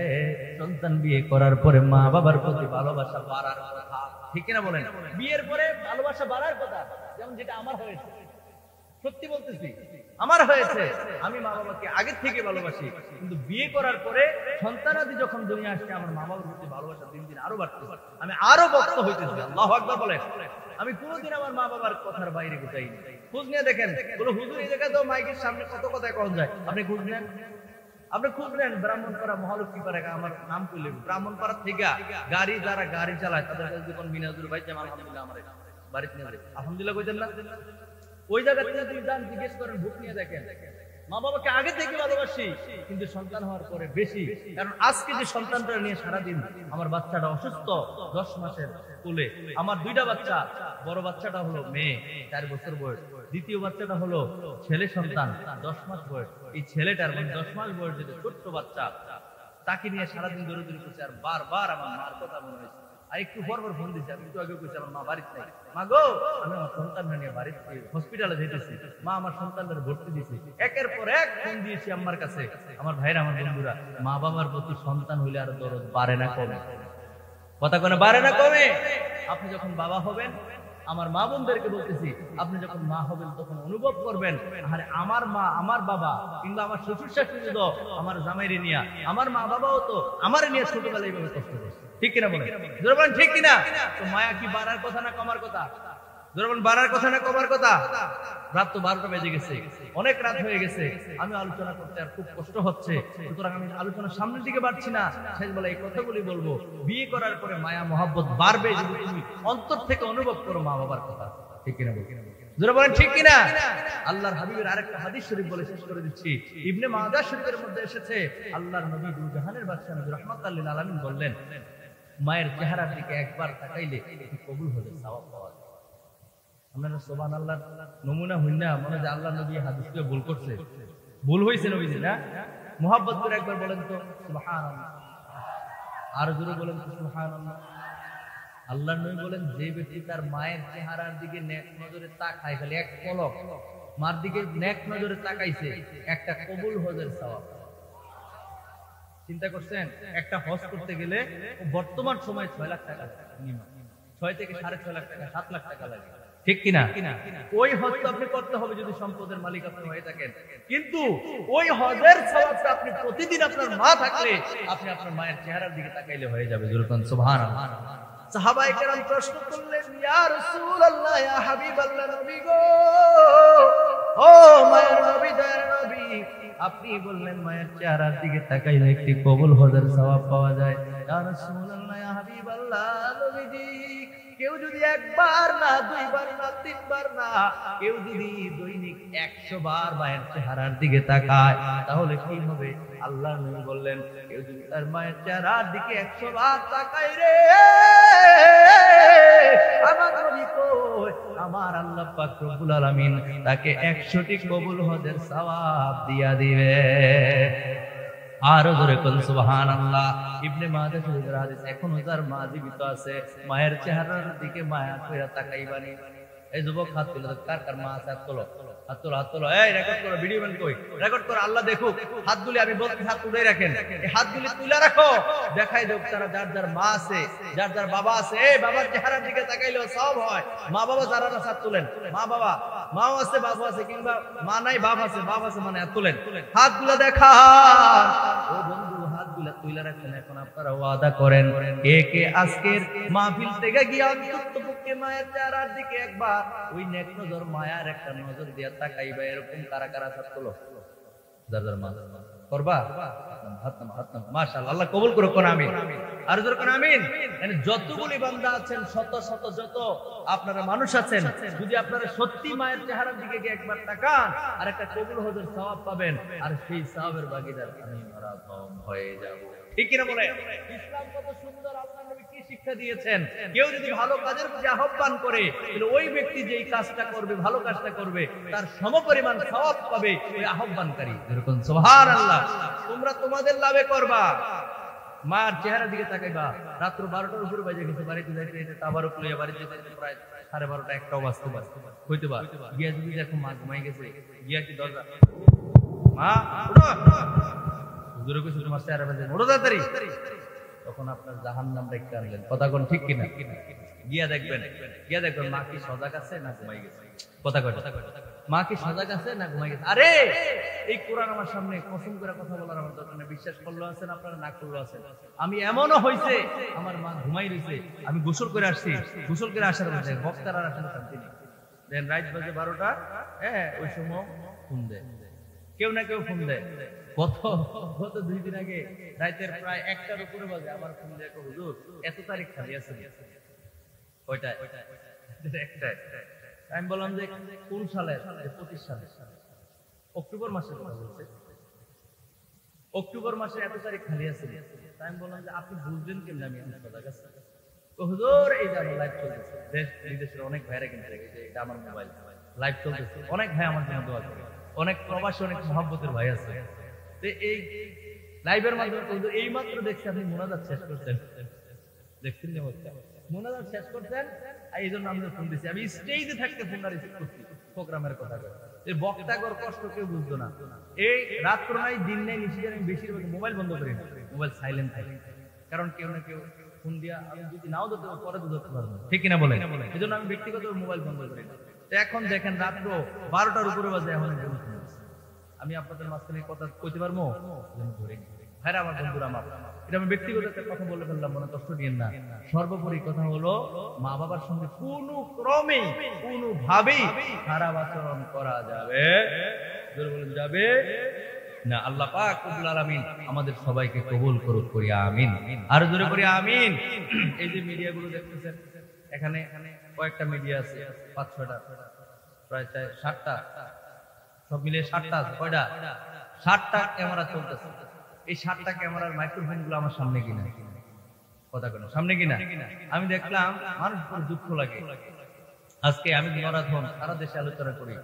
সন্তান বিয়ে করার পরে মা বাবার প্রতি ভালোবাসা বাড়ার কথা, ঠিক কিনা বলেন? বিয়ের পরে ভালোবাসা বাড়ার কথা, যেমন যেটা আমার হয়েছে, সত্যি বলতেছি আমার হয়েছে। আমি মা বাবাকে আগের থেকে ভালোবাসি, কিন্তু বিয়ে করার পরে সন্তানাদি যখন দুনিয়া আসছে, আমার মা বাবার প্রতি ভালোবাসা দিন দিন আরো বাড়তেছে, আমি আরো ভক্ত হইতেছি। আল্লাহু আকবার বলেন। আমি কোনোদিন আমার মা বাবার কথার বাইরে গোটাইনি। খোঁজ নিয়ে দেখেন, বলো হুজুর এই জায়গায় তো মাইকের সামনে কত কথায় কখন যায়, আপনি খোঁজ নেন, আপনি খোঁজ নেন। ব্রাহ্মণপাড়া, মহালক্ষ্মীপাড়া, আমার নাম করলে ব্রাহ্মণপাড়া থেকে গাড়ি যারা গাড়ি চালায় তাদের কাছে যখন মিনাজুর ভাই যেমন আলহামদুলিল্লাহ আমার বাড়িতে নিয়ে যায়, আলহামদুলিল্লাহ কইতেন না? ওই জায়গাতে যদি যান জিজ্ঞেস করেন ভোট নিয়ে দেখেন, মা বাবাকে আগে থেকে ভালোবাসি, কিন্তু সন্তান হওয়ার পরে বেশি। কারণ আজকে যে সন্তানটা নিয়ে সারাদিন, আমার বাচ্চাটা অসুস্থ 10 মাসের কোলে, আমার 2টা বাচ্চা, বড় বাচ্চাটা হলো মেয়ে 4 বছর বয়স, দ্বিতীয় বাচ্চাটা হলো ছেলে সন্তান 10 মাস বয়স। এই ছেলেটার মানে 10 মাস বয়স যে ছোট্ট বাচ্চা, তাকে নিয়ে সারাদিন দৌড়াদৌড়ি করছে। আর বারবার আমার মার কথা মনে হয়েছে। আর একটু পর ফোন দিচ্ছে, আমি একটু আগে কইছি আমার মা বাড়িতে নাই। মা গো, আমি আমার সন্তান নিয়ে বাড়িতে হসপিটালে যেতেছি, মা আমার সন্তানদের ভর্তি দিছে। একের পর এক ফোন দিয়েছি আম্মার কাছে। আমার ভাইরা, আমার বন্ধুরা, মা বাবার প্রতি সন্তান হইলে আর দরদ বাড়ে না কমে? কথা কোনো বাড়ে না কমে? আপনি যখন বাবা হবেন, আমার মা বোনদেরকে বলতেছি, আপনি যখন মা হবেন তখন অনুভব করবেন, আরে আমার মা, আমার বাবা, কিংবা আমার শ্বশুর শাশুড়ি তো আমার জামাইরে নিয়ে, আমার মা বাবাও তো আমার নিয়ে ছোটবেলায় এইভাবে কষ্ট করছে। ঠিক কিনা বলেন? জোরে বলেন ঠিক কিনা? তো মায়া কি বাড়ার কথা না কমার কথা? জোরে বলেন বাড়ার কথা না কমার কথা? রাত তো 12টা বেজে গেছে, অনেক রাত হয়ে গেছে। আমি আলোচনা করতে আর খুব কষ্ট হচ্ছে, সুতরাং আমি আলোচনার সামনের দিকে বাড়ছি না। শেষ বেলা এই কথাগুলি বলবো, বিয়ে করার পরে মায়া মহব্বত বাড়বে যদি তুমি অন্তর থেকে অনুভব করো মা বাবার কথা। ঠিক কিনা বল? জোরে বলেন ঠিক কিনা? আল্লাহর হাবিবের আরেকটা হাদিস শরীফ বলে শেষ করে দিচ্ছি। ইবনে মাজাহ শরীফের মধ্যে এসেছে, আল্লাহর নবী দু জাহানের বাদশা নবী রাহমাতুল লিল আলামিন বললেন, মায়ের চেহারার দিকে একবার তাকাইলে কবুল হলে সওয়াব পাওয়া যায়। আপনারা সুবহানাল্লাহ নমুনা হইনা মনে যে আল্লাহ নবী হাদিসে ভুল করছে, ভুল হইছে নবীজি না? মুহাব্বত করে একবার বলেন তো সুবহানাল্লাহ, আর জোরে বলেন তো সুবহানাল্লাহ। আল্লাহ নবী বলেন, যে ব্যক্তি তার মায়ের চেহারার দিকে নেক নজরে তাকায়, খালি এক পলক মার দিকে নেক নজরে তাকাইছে, একটা কবুল হজের সওয়াব। চিন্তা করছেন, একটা হজ করতে গেলে বর্তমান সময় 6 লাখ টাকা মিনিমাম, 6 থেকে 6.5 লাখ টাকা, 7 লাখ টাকা লাগে। ঠিক কিনা? ওই হজ আপনি করতে হবে যদি সম্পদের মালিক আপনি হয়ে থাকেন। কিন্তু ওই হজের সওয়াবটা আপনি প্রতিদিন আপনার মা থাকলে আপনি আপনার মায়ের চেহারার দিকে তাকাইলে হয়ে যাবে। জোরে সুবহানাল্লাহ। সাহাবায়ে কেরাম প্রশ্ন করলেন, ইয়া রাসূলুল্লাহ, ইয়া হাবিবাল্লাহ, নবী গো, ও মায়ের নবী, দয়ার নবী, আপনি বললেন মায়ের চেহারার দিকে তাকাইলে একটি কবুল হজের সওয়াব পাওয়া যায়। ইয়া রাসূলুল্লাহ, ইয়া হাবিবাল্লাহ, নবীজি, কেউ যদি একবার না, 2 বার না, 3 বার না, কেউ যদি দৈনিক 100 বার মায়ের চেহারার দিকে তাকায় তাহলে কি হবে? আল্লাহ নবী বললেন, কেউ যদি তার মায়ের চেহারার দিকে 100 বার তাকায় রে, আমার নবী কই, আমার আল্লাহ পাক রব্বুল আলামিন তাকে 100টি কবুল হজের সওয়াব দিয়া দিবে। আরো জোরে কোন সুবহানাল্লাহ। ইবনে মাজাহ শরীফের হাদিস, এখনো যার মা জীবিত আছে, মায়ের চেহারার দিকে মায়া কইরা তাকাইবানি। এই যুবক হাত তুলে, কার কার মা আছে হাত তোলো, হাত তোলো, হাত তোলো। এই রেকর্ড করো, ভিডিও বান কই রেকর্ড করো, আল্লাহ দেখুক। হাতগুলি আমি বলছি, হাত তুলে রাখেন, এই হাতগুলি তুলে রাখো, দেখাই দেব তারা যার যার মা আছে, যার যার বাবা আছে। এই বাবার চেহারার দিকে তাকাইলেও সব হয়। মা বাবা যারা না হাত তুলেন, মা বাবা, মাও আছে, বাবা আছে, কিংবা মা নাই বাপ আছে, বাপ আছে, মানে হাত তুলেন, হাতগুলো দেখা। ও বন্ধু, হাতগুলো তুলে রাখেন। এখন আপনারা ওয়াদা করেন, কে কে আজকের মাহফিল থেকে গিয়ে অন্ততপক্ষে মায়ের চেহারার দিকে একবার ওই নেক নজর, মায়ার একটা নজর দিয়া তাকাইবা? এরকম কারা কারা হাত তোলো, যার যার মা করবা? হাত নাম, হাত নাম। মাশাআল্লাহ, আল্লাহ কবুল করুক। কোন আমিন, আর জোরে কোন আমিন। মানে যতগুলি বান্দা আছেন, শত শত যত আপনারা মানুষ আছেন, যদি আপনারা সত্যি মায়ের চেহারার দিকে গিয়ে একবার তাকান, আর একটা কবুল হজের সওয়াব পাবেন, আর সেই সওয়াবের ভাগীদার আমি মারাথন হয়ে যাব। ঠিক কিনা বলে? ইসলাম কত সুন্দর, আল্লাহ নবী কি শিক্ষা দিয়েছেন। কেউ যদি ভালো কাজের প্রতি আহ্বান করে, তাহলে ওই ব্যক্তি যেই কাজটা করবে, ভালো কাজটা করবে, তার সমপরিমাণ সওয়াব পাবে ওই আহ্বানকারী। এরকম সুবহানাল্লাহ। তোমরা তোমাদের লাভে করবা, মার চেহারা দিকে তাকাইবা। রাত্র 12টার উপরে বাজে গেছে, বাড়িতে যাইতে যাইতে তাবারক লইয়া বাড়িতে যাইতে প্রায় 12:30 1টাও বাজতে হইতে পারে। গিয়া যদি দেখো মা ঘুমাই গেছে, গিয়া কি দরজা, মা উঠো, হুজুরে কইছে তোমার চেহারা বাজে, ওঠো তাড়াতাড়ি। তখন আপনার জাহান্নাম দেখতে আনলেন। কথা কোন ঠিক কিনা? গিয়া দেখবেন, মা কি সজাগ আছে না ঘুমাই গেছে? কথা কয়, মা কি সজাগ আছে না ঘুমাই গেছে? আরে এই কোরআন আমার সামনে, কসম করে কথা বলার আমার দরকার নেই। বিশ্বাস করলো আছেন আপনারা, না করলো আছেন। আমি এমনও হইছে, আমার মা ঘুমাই রইছে, আমি গোসল করে আসছি, গোসল করে আসার মধ্যে বক্তার আর আসলে শান্তি নেই। দেন রাত বাজে 12টা, হ্যাঁ, ওই সময় ফোন দেয়, কেউ না কেউ ফোন দেয়। গত 2 দিন আগে রাতের প্রায় 1টার উপরে বাজে আমার ফোন দেয়, হুজুর এত তারিখ খালি আছে। কয়টায়? 1টায়। আমি বললাম যে কোন সালে? 25 সালে। অক্টোবর মাসের কথা বলছে। অক্টোবর মাসে এত তারিখ খালি আছে। আমি বললাম যে আপনি বুঝবেন কেমন আমি কথা কাছে? হুজুর এই যে আমার লাইভ চলতেছে, দেশ বিদেশের অনেক ভাইরা কিন্তু এটা আমার মোবাইল লাইভ চলতেছে, অনেক ভাই আমার জন্য দোয়া করে, অনেক প্রবাসী অনেক মহব্বতের ভাই আছে। তো এই লাইভের মাধ্যমে হুজুর এই মাত্র দেখছি আপনি মোনাজাত শেষ করছেন, দেখছেন যে মোনাজাত শেষ করছেন, আর এই জন্য আমি ফোন দিচ্ছি। আমি স্টেজে থাকতে ফোনটা রিসিভ করছি প্রোগ্রামের কথা করে। এই বক্তাগর কষ্ট কেউ বুঝতো না। এই রাত্র নাই দিন নাই নিশ্চিত আমি বেশিরভাগ মোবাইল বন্ধ করি না, মোবাইল সাইলেন্ট থাকে, কারণ কেউ না কেউ ফোন দিয়া আমি যদি নাও ধরতে পরে তো ধরতে পারবো, ঠিক কিনা বলেন? এই জন্য আমি ব্যক্তিগত মোবাইল বন্ধ করি না। এখন দেখেন রাত্র 12টার উপরে বাজে, এখন আমি আপনাদের মাঝখানে কথা কইতে পারবো ভাইরা আমার বন্ধুরা আমার, এটা আমি ব্যক্তিগত একটা কথা বলে ফেললাম, মনে কষ্ট নিয়েন না। সর্বোপরি কথা হলো মা বাবার সঙ্গে কোনো ক্রমে কোনো ভাবেই খারাপ আচরণ করা যাবে যাবে না। আল্লাহ পাক রব্বুল আলামিন আমাদের সবাইকে কবুল করুক, করি আমিন। আর জোরে করি আমিন। এই যে মিডিয়াগুলো দেখতেছেন, এখানে কয়েকটা মিডিয়া আছে, 5-6টা, প্রায় 7টা, সব মিলে 7টা, কয়টা? 7টা ক্যামেরা চলতেছে। এই 7টা ক্যামেরার মাইক্রোফোন গুলো আমার সামনে কিনা, কথা কেন সামনে কিনা? আমি দেখলাম মানুষ পুরো দুঃখ লাগে। আজকে আমি ম্যারাথন সারা দেশে আলোচনা করি,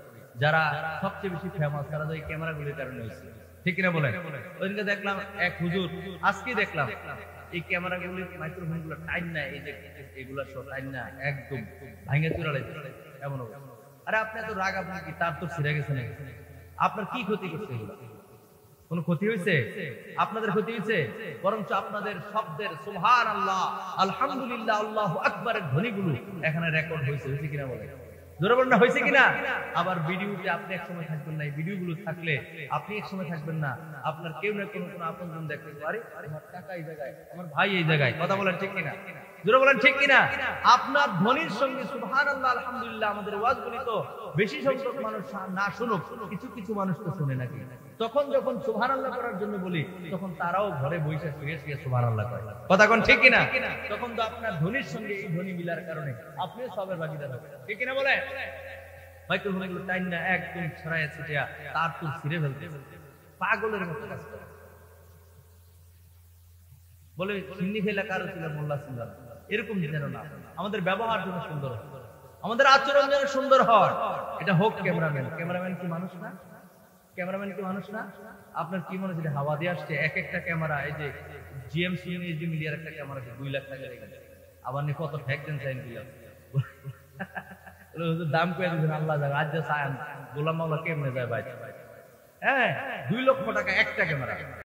যারা সবচেয়ে বেশি ফেমাস তারা তো এই ক্যামেরাগুলির কারণে হয়েছে, ঠিক কিনা বলেন? ওইদিকে দেখলাম এক হুজুর, আজকে দেখলাম এই ক্যামেরাগুলি মাইক্রোফোন গুলো টাইম না, এই যে এগুলা সব টাইম না, একদম ভাঙে চুরালে এমন হবে। আরে আপনি এত রাগ, আপনার কি তার তো ছিঁড়ে গেছে নাকি? আপনার কি ক্ষতি করছে এগুলো? কোন ক্ষতি হয়েছে? আপনাদের ক্ষতি হয়েছে? বরঞ্চ আপনাদের শব্দের সুবহানাল্লাহ, আলহামদুলিল্লাহ, আল্লাহু আকবারের ধ্বনিগুলো এখানে রেকর্ড হয়েছে, হয়েছে কিনা বলে? জোরে বলেন না, হয়েছে কিনা? আবার ভিডিওতে আপনি এক সময় থাকবেন না, এই ভিডিওগুলো থাকলে আপনি এক সময় থাকবেন না, আপনার কেউ না কোনো আপনজন দেখতে পারে, আমার কাকা এই জায়গায়, আমার ভাই এই জায়গায়, কথা বলেন ঠিক কিনা? জোরে বলেন ঠিক কিনা? আপনার ধ্বনির সঙ্গে সুবহানাল্লাহ, আলহামদুলিল্লাহ আমাদের ওয়াজগুলি তো বেশি সংখ্যক মানুষ না শুনুক, কিছু কিছু মানুষ তো শুনে নাকি? তখন যখন সুবহানাল্লাহ করার জন্য বলি, তখন তারাও ঘরে বসে শুয়ে শুয়ে সুবহানাল্লাহ করে, কথা কোন ঠিক কিনা? তখন তো আপনার ধ্বনির সঙ্গে এই ধ্বনি মিলার কারণে আপনিও সবের ভাগিদার হবেন, ঠিক কিনা বলে? মাইক্রোফোনগুলো টাইম না, একদম ছড়াইয়া ছিটিয়া তার তুল ছিঁড়ে ফেলতে পাগলের মতো কাজ করে। বলে হিন্দি খেলা কারো ছিল মোল্লা ছিল, এরকম যেন না। আমাদের ব্যবহার যেন সুন্দর হয়, আমাদের আচরণ যেন সুন্দর হয়, এটা হোক। ক্যামেরাম্যান, ক্যামেরাম্যান কি মানুষ না? ক্যামেরাম্যান কি মানুষ না? আপনার কি মনে হচ্ছে হাওয়া দিয়ে আসছে? এক একটা ক্যামেরা, এই যে জিএমসি মিলিয়ার একটা ক্যামেরা 2 লাখ টাকা লেগে, আবার নি কত ঠেক দেন চাইন দিলাম, দাম কয়ে দিচ্ছেন আল্লাহ জানে। আজ যা চায় গোলাম মাওলা কেমনে যায় ভাই? হ্যাঁ, 2 লক্ষ টাকা একটা ক্যামেরা।